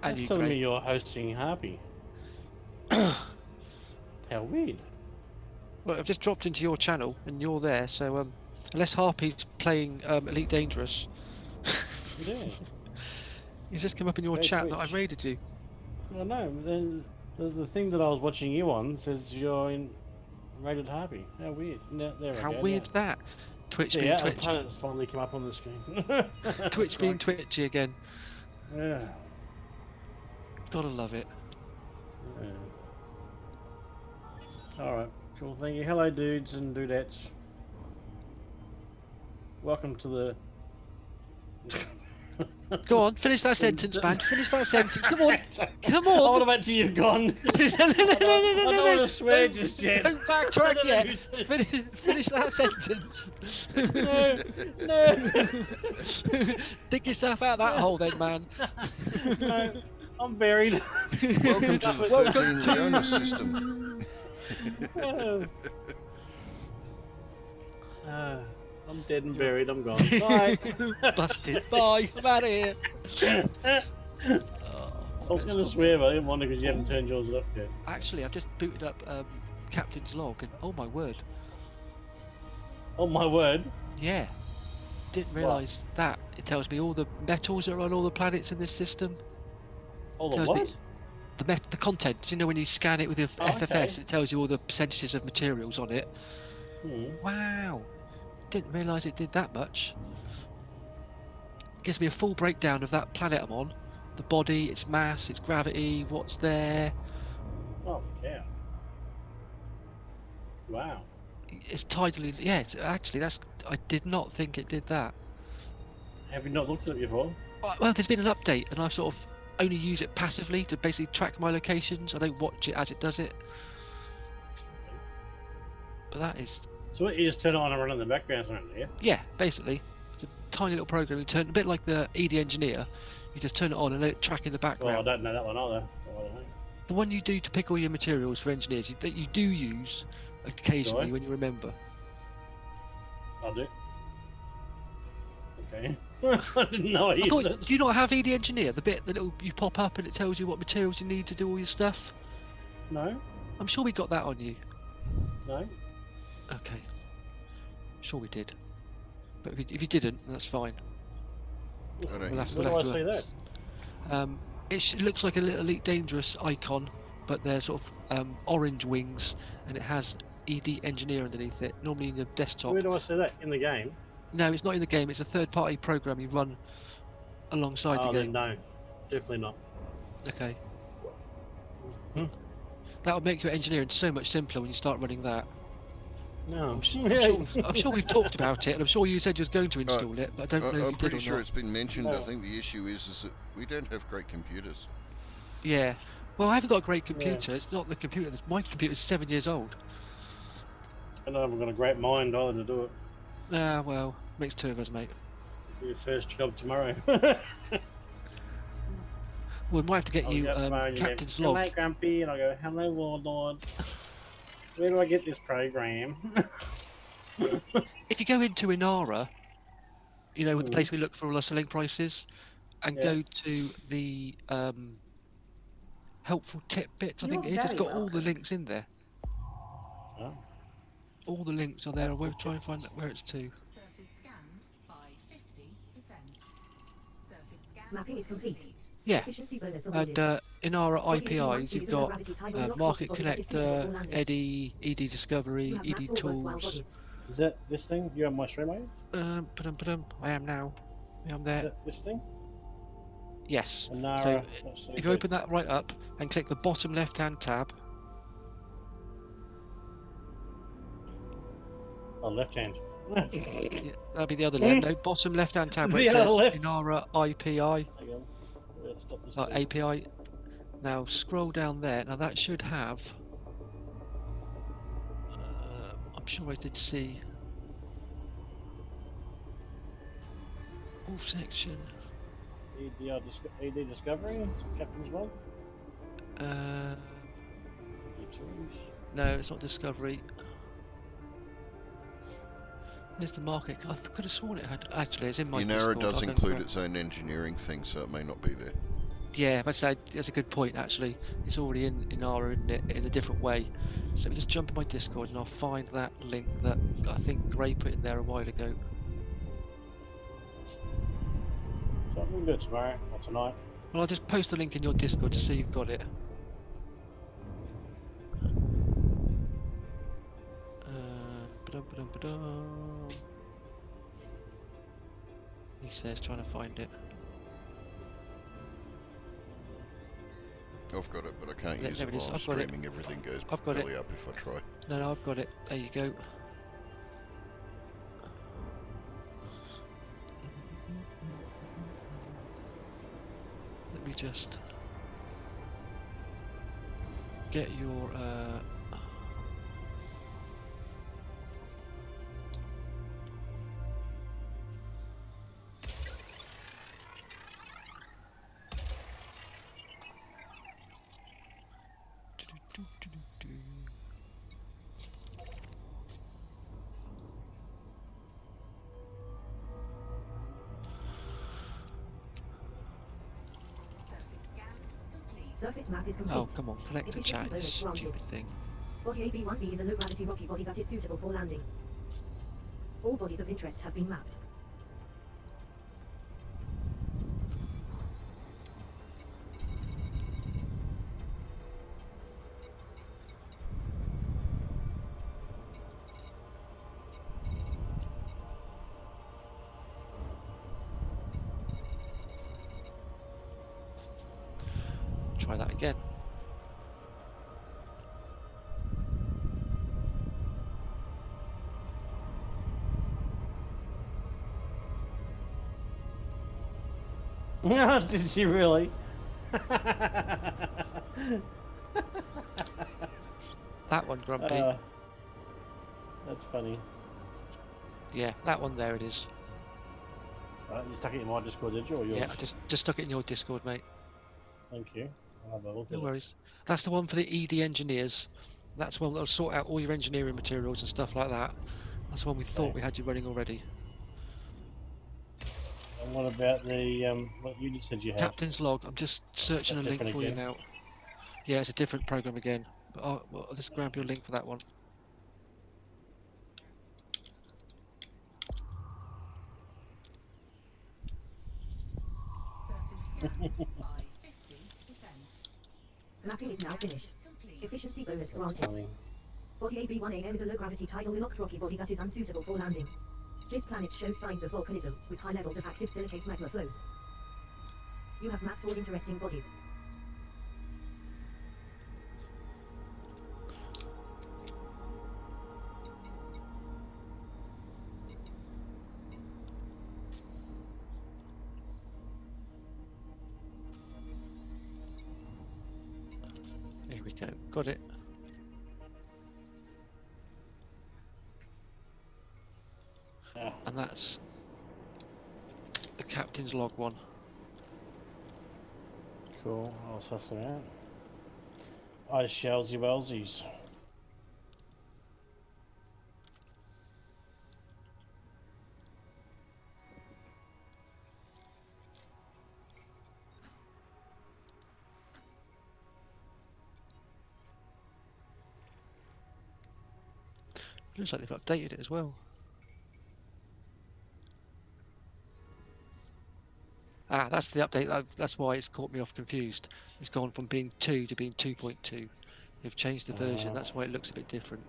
And That's you, telling me Grey. you're hosting Harpy. How weird. Well, I've just dropped into your channel and you're there, so unless Harpy's playing Elite Dangerous, Yeah. he's just come up in your Hey, chat Twitch. that I've raided you. Well, no, then the thing that I was watching you on says you're in rated Harpy. How weird. No, there we How go. weird's that? Twitch being Yeah, the Twitch. planet's finally come up on the screen. Twitch being twitchy again. Yeah. Gotta love it. Yeah. Alright, cool, thank you. Hello, dudes and dudettes. Welcome to the. Go on, finish that sentence, man. Finish that sentence. Come on. Come I on. want to wait till you've gone. no, I don't want to swear Don't- just yet. Don't backtrack I yet. don't know Finish that sentence. No. Dig yourself out that hole then, man. No, I'm buried. Welcome to the Welcome 13 Leona system. I'm dead and buried. I'm gone. Bye. Busted. Bye. I'm out of here. I was going to swear, but I didn't want to because you haven't turned yours off yet. Actually, I've just booted up Captain's log, and oh my word, Oh my word. yeah, didn't realise that. It tells me all the metals that are on all the planets in this system. Oh, the Tells me- what? The contents. You know, when you scan it with your Oh, FFS, okay. it tells you all the percentages of materials on it. Hmm. Wow, didn't realise it did that much. Gives me a full breakdown of that planet I'm on, the body, its mass, its gravity, what's there. Oh, yeah. Wow. It's tidally. Yeah, actually, that's. I did not think it did that. Have you not looked at it before? Well, there's been an update, and I sort of only use it passively to basically track my locations. I don't watch it as it does it. But that is, So what, you just turn it on and run in the background or something, yeah? yeah, basically, it's a tiny little program. You turn a bit like the ED Engineer. You just turn it on and let it track in the Well, I background. don't know that one either. I don't know. The one you do to pick all your materials for engineers, that you do use occasionally Do I? when you remember. I'll do. Okay. I didn't know I I used thought, it. do you not have ED Engineer? The bit that you pop up and it tells you what materials you need to do all your stuff. No, I'm sure we got that on you. no. Okay. Sure we did. But if you didn't, that's fine. I don't We'll have, use Where it. do I see that? It looks like a little Elite Dangerous icon, but they're sort of orange wings, and it has ED Engineer underneath it, normally in the desktop. Where do I see that? In the game? No, it's not in the game, it's a third-party program you run alongside the Oh, then game. no. Definitely not. Okay. Hmm. That would make your engineering so much simpler when you start running that. No. I'm sure we've talked about it, and I'm sure you said you was going to install it, but I don't know if I'm you pretty did or sure not. it's been mentioned. I No. think the issue is that we don't have great computers. Yeah. Well, I haven't got a great computer. It's not the computer. My computer's 7 years old. I haven't got a great mind either to do it. Ah, well, makes two of us, mate. Your first job tomorrow. We might have to get I'll you get up tomorrow and you Captain's go, log. hello, Grumpy, and I'll go, hello, Warlord. Where do I get this program? If you go into Inara, you know, with the Mm. place we look for all our selling prices, and Yeah. go to the helpful tip bits, I think You're it is. It's very got all the welcome. links in there. Oh. All the links are there. I won't try and find out where it's to. Surface scanned by 50%. Surface scan Mapping is complete. Yeah, Efficiency bonus and awarded. Inara Body lifting once IPIs, you've using low got gravity tidal lock Market body that is suitable for Connector, landing. ED, ED Discovery, You have ED mapped all worthwhile Tools. bodies. Is that this thing? You have my stream, are you? I am now. Yeah, I'm Is there. that this thing? Yes. Anara, So let's see if you open that right up and click the bottom left-hand tab, Oh, left hand. yeah, that'll be the other left. No, bottom left-hand tab where it The other says left. Inara IPI, Hang on. We'll stop this thing. API. Now scroll down there. Now that should have. I'm sure I did see. All section. ED Discovery? Captain's log? Uh, ED Tools? no, it's not Discovery. There's the market. I could have sworn it had. Actually, it's in my Inara Discord. does I'll go and include grab- its own engineering thing, so it may not be there. Yeah, but that's a good point. Actually, it's already in Inara, isn't it, in a different way. So let me just jump in my Discord and I'll find that link that I think Gray put in there a while ago. So we can do it tomorrow or tonight. Well, I'll just post the link in your Discord to see you've got it. Ba-dum. He says trying to find it. I've got it, but I can't There- use there it it is. while I'm I've got it. streaming. Everything goes I've got it. belly up if I try. No, I've got it. There you go. Let me just get your Surface scan complete. Surface map is complete. oh, come on, connect to Efficiency chat, you bonus granted. stupid thing. Body AB1B is a low-gravity rocky body that is suitable for landing. All bodies of interest have been mapped. Try that again. Did she really? That one, Grumpy. That's funny. Yeah, that one there it is. Right, you stuck it in my Discord, did you? Or yours? Yeah, I just stuck it in your Discord, mate. Thank you. I'll have a look No at it. worries. That's the one for the ED engineers. That's one that'll sort out all your engineering materials and stuff like that. That's the one we thought Okay. we had you running already. And what about the what you just said you had? Captain's log. I'm just searching a That's link different for you again. now. Yeah, it's a different program again. But I'll just grab your link for that one. Surface scanned by 50%. Mapping is now finished. Complete. Efficiency bonus That's granted. funny. Body AB1AM is a low-gravity tidally locked rocky body that is unsuitable for landing. This planet shows signs of volcanism, with high levels of active silicate magma flows. You have mapped all interesting bodies. Here we go. Got it. Ah, And that's the captain's log one. cool. I'll suss them out. I shallsy wellsies. Looks like they've updated it as well. Ah, that's the update. That's why it's caught me off confused. It's gone from being 2 to being 2.2. They've changed the version. That's why it looks a bit different.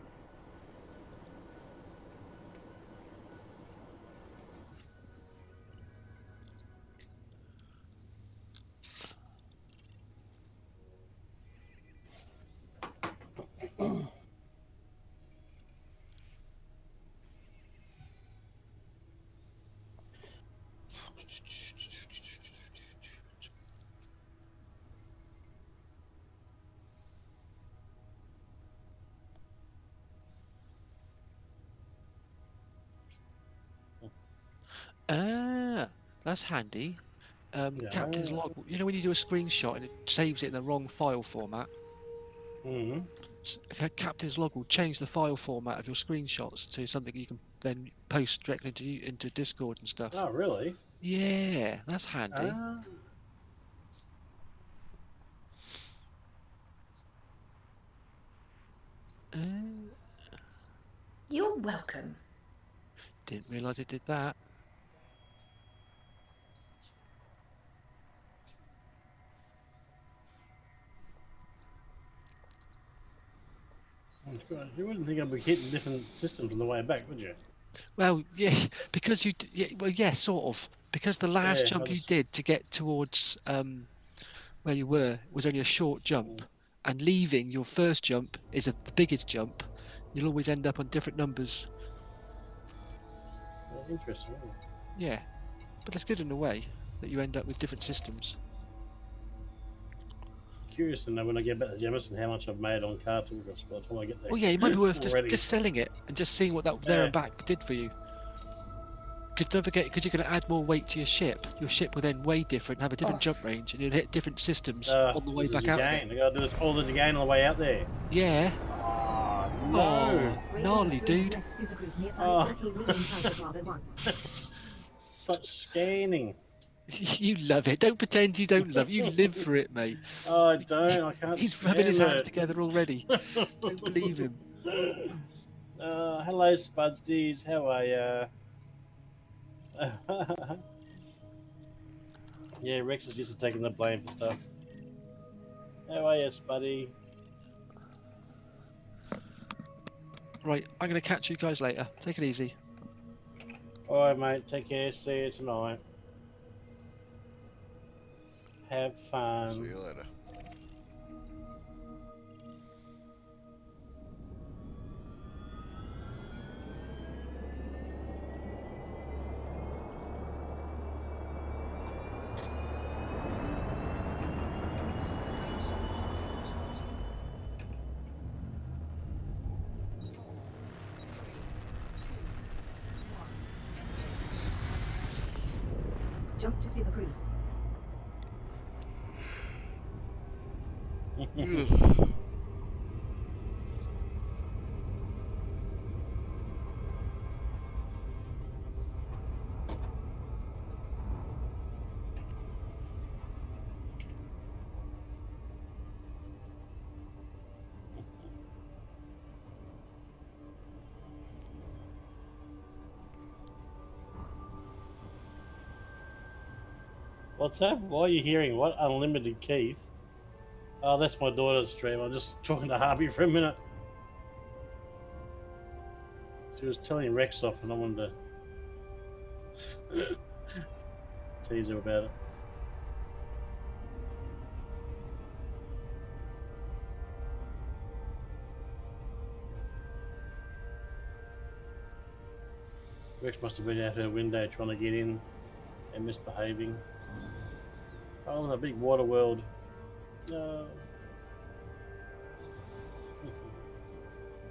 Ah, that's handy. Captain's Yeah. log. You know when you do a screenshot and it saves it in the wrong file format? Mm-hmm. Captain's log will change the file format of your screenshots to something you can then post directly into Discord and stuff. Oh, really? Yeah, that's handy. Ah. You're welcome. Didn't realise it did that. You wouldn't think I'd be hitting different systems on the way back, would you? Well, yeah, because yeah, well, yeah, sort of. Because the last Yeah, jump I you just- did to get towards where you were was only a short jump, and leaving your first jump is the biggest jump, you'll always end up on different numbers. Interesting. Isn't it? Yeah, but that's good in a way that you end up with different systems. Curious to know when I get back to Jamison how much I've made on car tours by the time I get there. Well, yeah, it might be worth already. just selling it and just seeing what that there and back did for you. Because don't forget, because you're going to add more weight to your ship will then weigh different, have a different jump range, and you'll hit different systems on the way back out again. I gotta do this all this again on the way out there. Yeah. Oh, no. Oh, Greytalon gnarly, 3 has dude. left Supercruise near Oh. planet 13 leaving Type Bravo 1. Such scanning. You love it. Don't pretend you don't love it. You live for it, mate. Oh, I don't. I can't. He's rubbing his hands stand together already. Don't believe him. it. Hello, Spudsdies. How are ya? Yeah, Rex is used to taking the blame for stuff. How are you, Spuddy? Right, I'm going to catch you guys later. Take it easy. Alright, mate. Take care. See you tonight. Have fun. See you later. Jump to Supercruise. What's that? Why are you hearing what? Unlimited Keith? Oh, that's my daughter's stream. I'm just talking to Harvey for a minute. She was telling Rex off, and I wanted to tease her about it. Rex must have been out her window trying to get in and misbehaving. Oh, the big water world. No.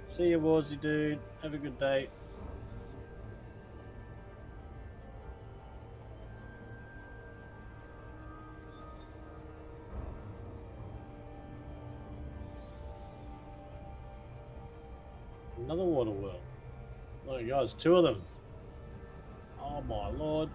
See you, Warzy dude. Have a good day. Another water world. Oh, guys, two of them. Oh my lord.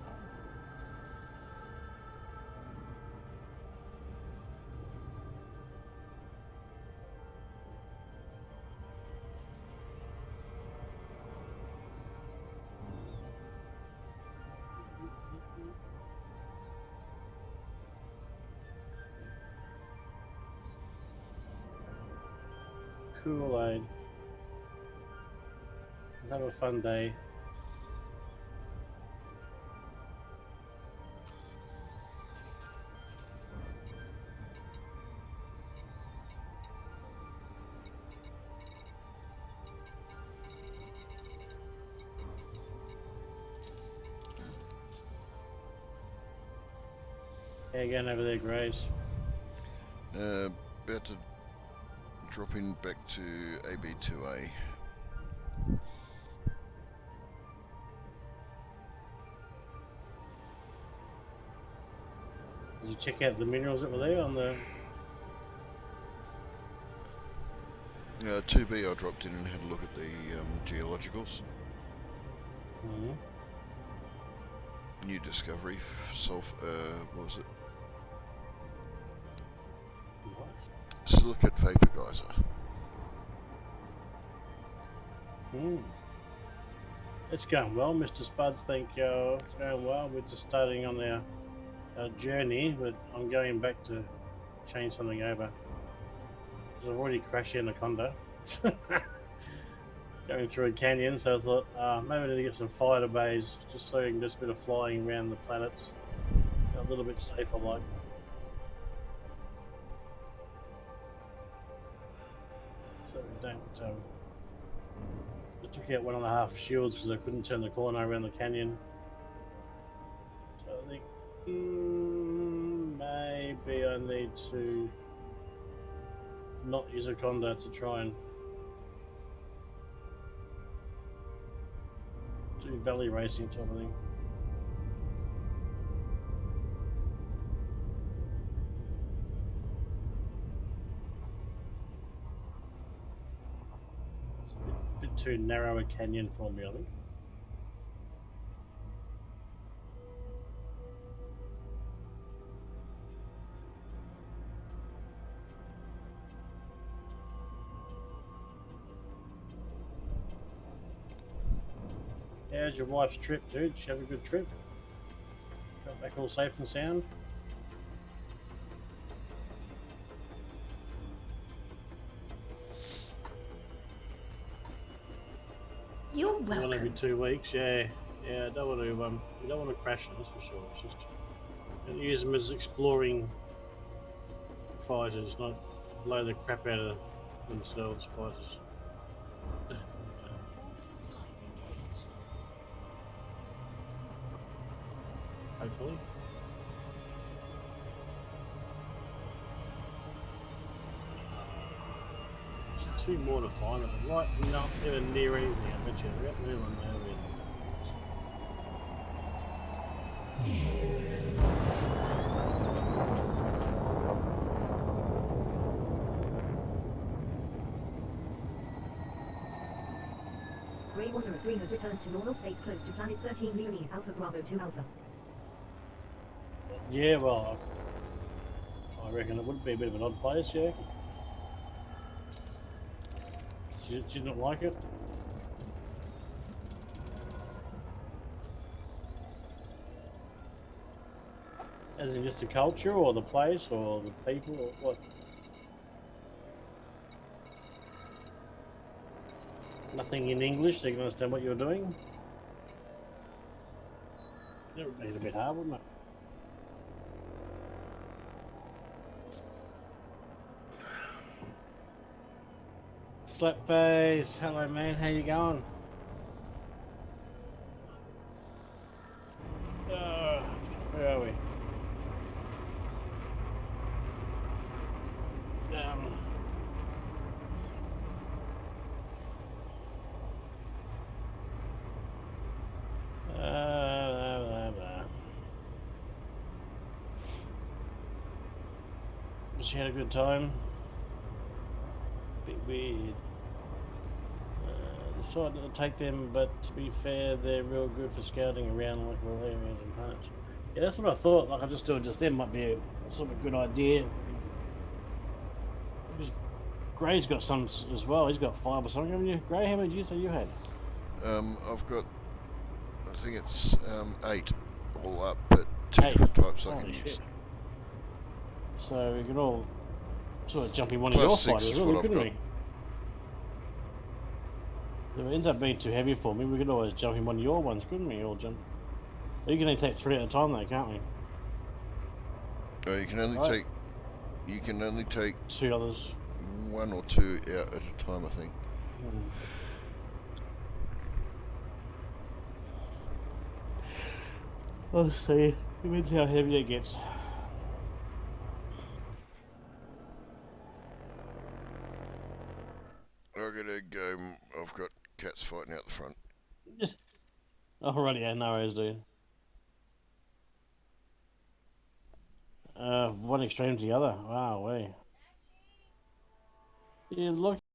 Kool-Aid. Have a fun day. How you going over there, Grace? About to drop in back to AB2A. Did you check out the minerals that were there on the... 2B I dropped in and had a look at the geologicals. New discovery, what was it? What? Silicate vapor geyser. It's going well, Mr. Spuds. Thank you. It's going well. We're just starting on our journey, but I'm going back to change something over. Because I've already crashed Anaconda. Going through a canyon, so I thought maybe I need to get some fighter bays just so I can do a bit of flying around the planets. A little bit safer like. I took out 1.5 shields because I couldn't turn the corner around the canyon. So I think maybe I need to not use a Conda to try and do valley racing type of thing. It's a bit too narrow a canyon for me, I think. How's your wife's trip, dude? Did she have a good trip? Got back all safe and sound? You're One every welcome. 2 weeks, yeah. Yeah, I don't want to, you don't want to crash them, that's for sure. It's just, don't use them as exploring fighters, not blow the crap out of themselves fighters. Orbital flight engaged. Hopefully. There's 2 more to find, but right not even near anything, I bet you. They're out there on nowhere. Grey Wanderer 3 has returned to normal space close to planet 13 Leonese Alpha Bravo 2 Alpha. Yeah, well, I reckon it would be a bit of an odd place, yeah. She didn't like it. As in just the culture, or the place, or the people, or what? Nothing in English, so you can understand what you're doing? That would be a bit hard, wouldn't it? Slapface, hello man, how you going? Where are we? She had a good time. Bit weird. Decided to take them, but to be fair, they're real good for scouting around like rural areas and parts. Yeah, that's what I thought. Like I just do it just then might be a sort of a good idea. Because Gray's got some as well. He's got 5 or something, haven't you? Gray, how many did you say you had? I've got, I think it's 8 all up, but 2 8. different types I Holy can shit. use. So we could all sort of jump in one of Plus your 6 fighters, is really, what I've couldn't got. we? If it ends up being too heavy for me, we could always jump in one of your ones, couldn't we? All jump. You can only take 3 at a time, though, can't we? You can only Right. take, you can only take 2 others. 1 or 2 out at a time, I think. Let's see. Depends how heavy it gets. I gotta go. I've got cats fighting out the front. Alrighty, yeah, no worries, dude. One extreme to the other. Wow, way. Yeah, look.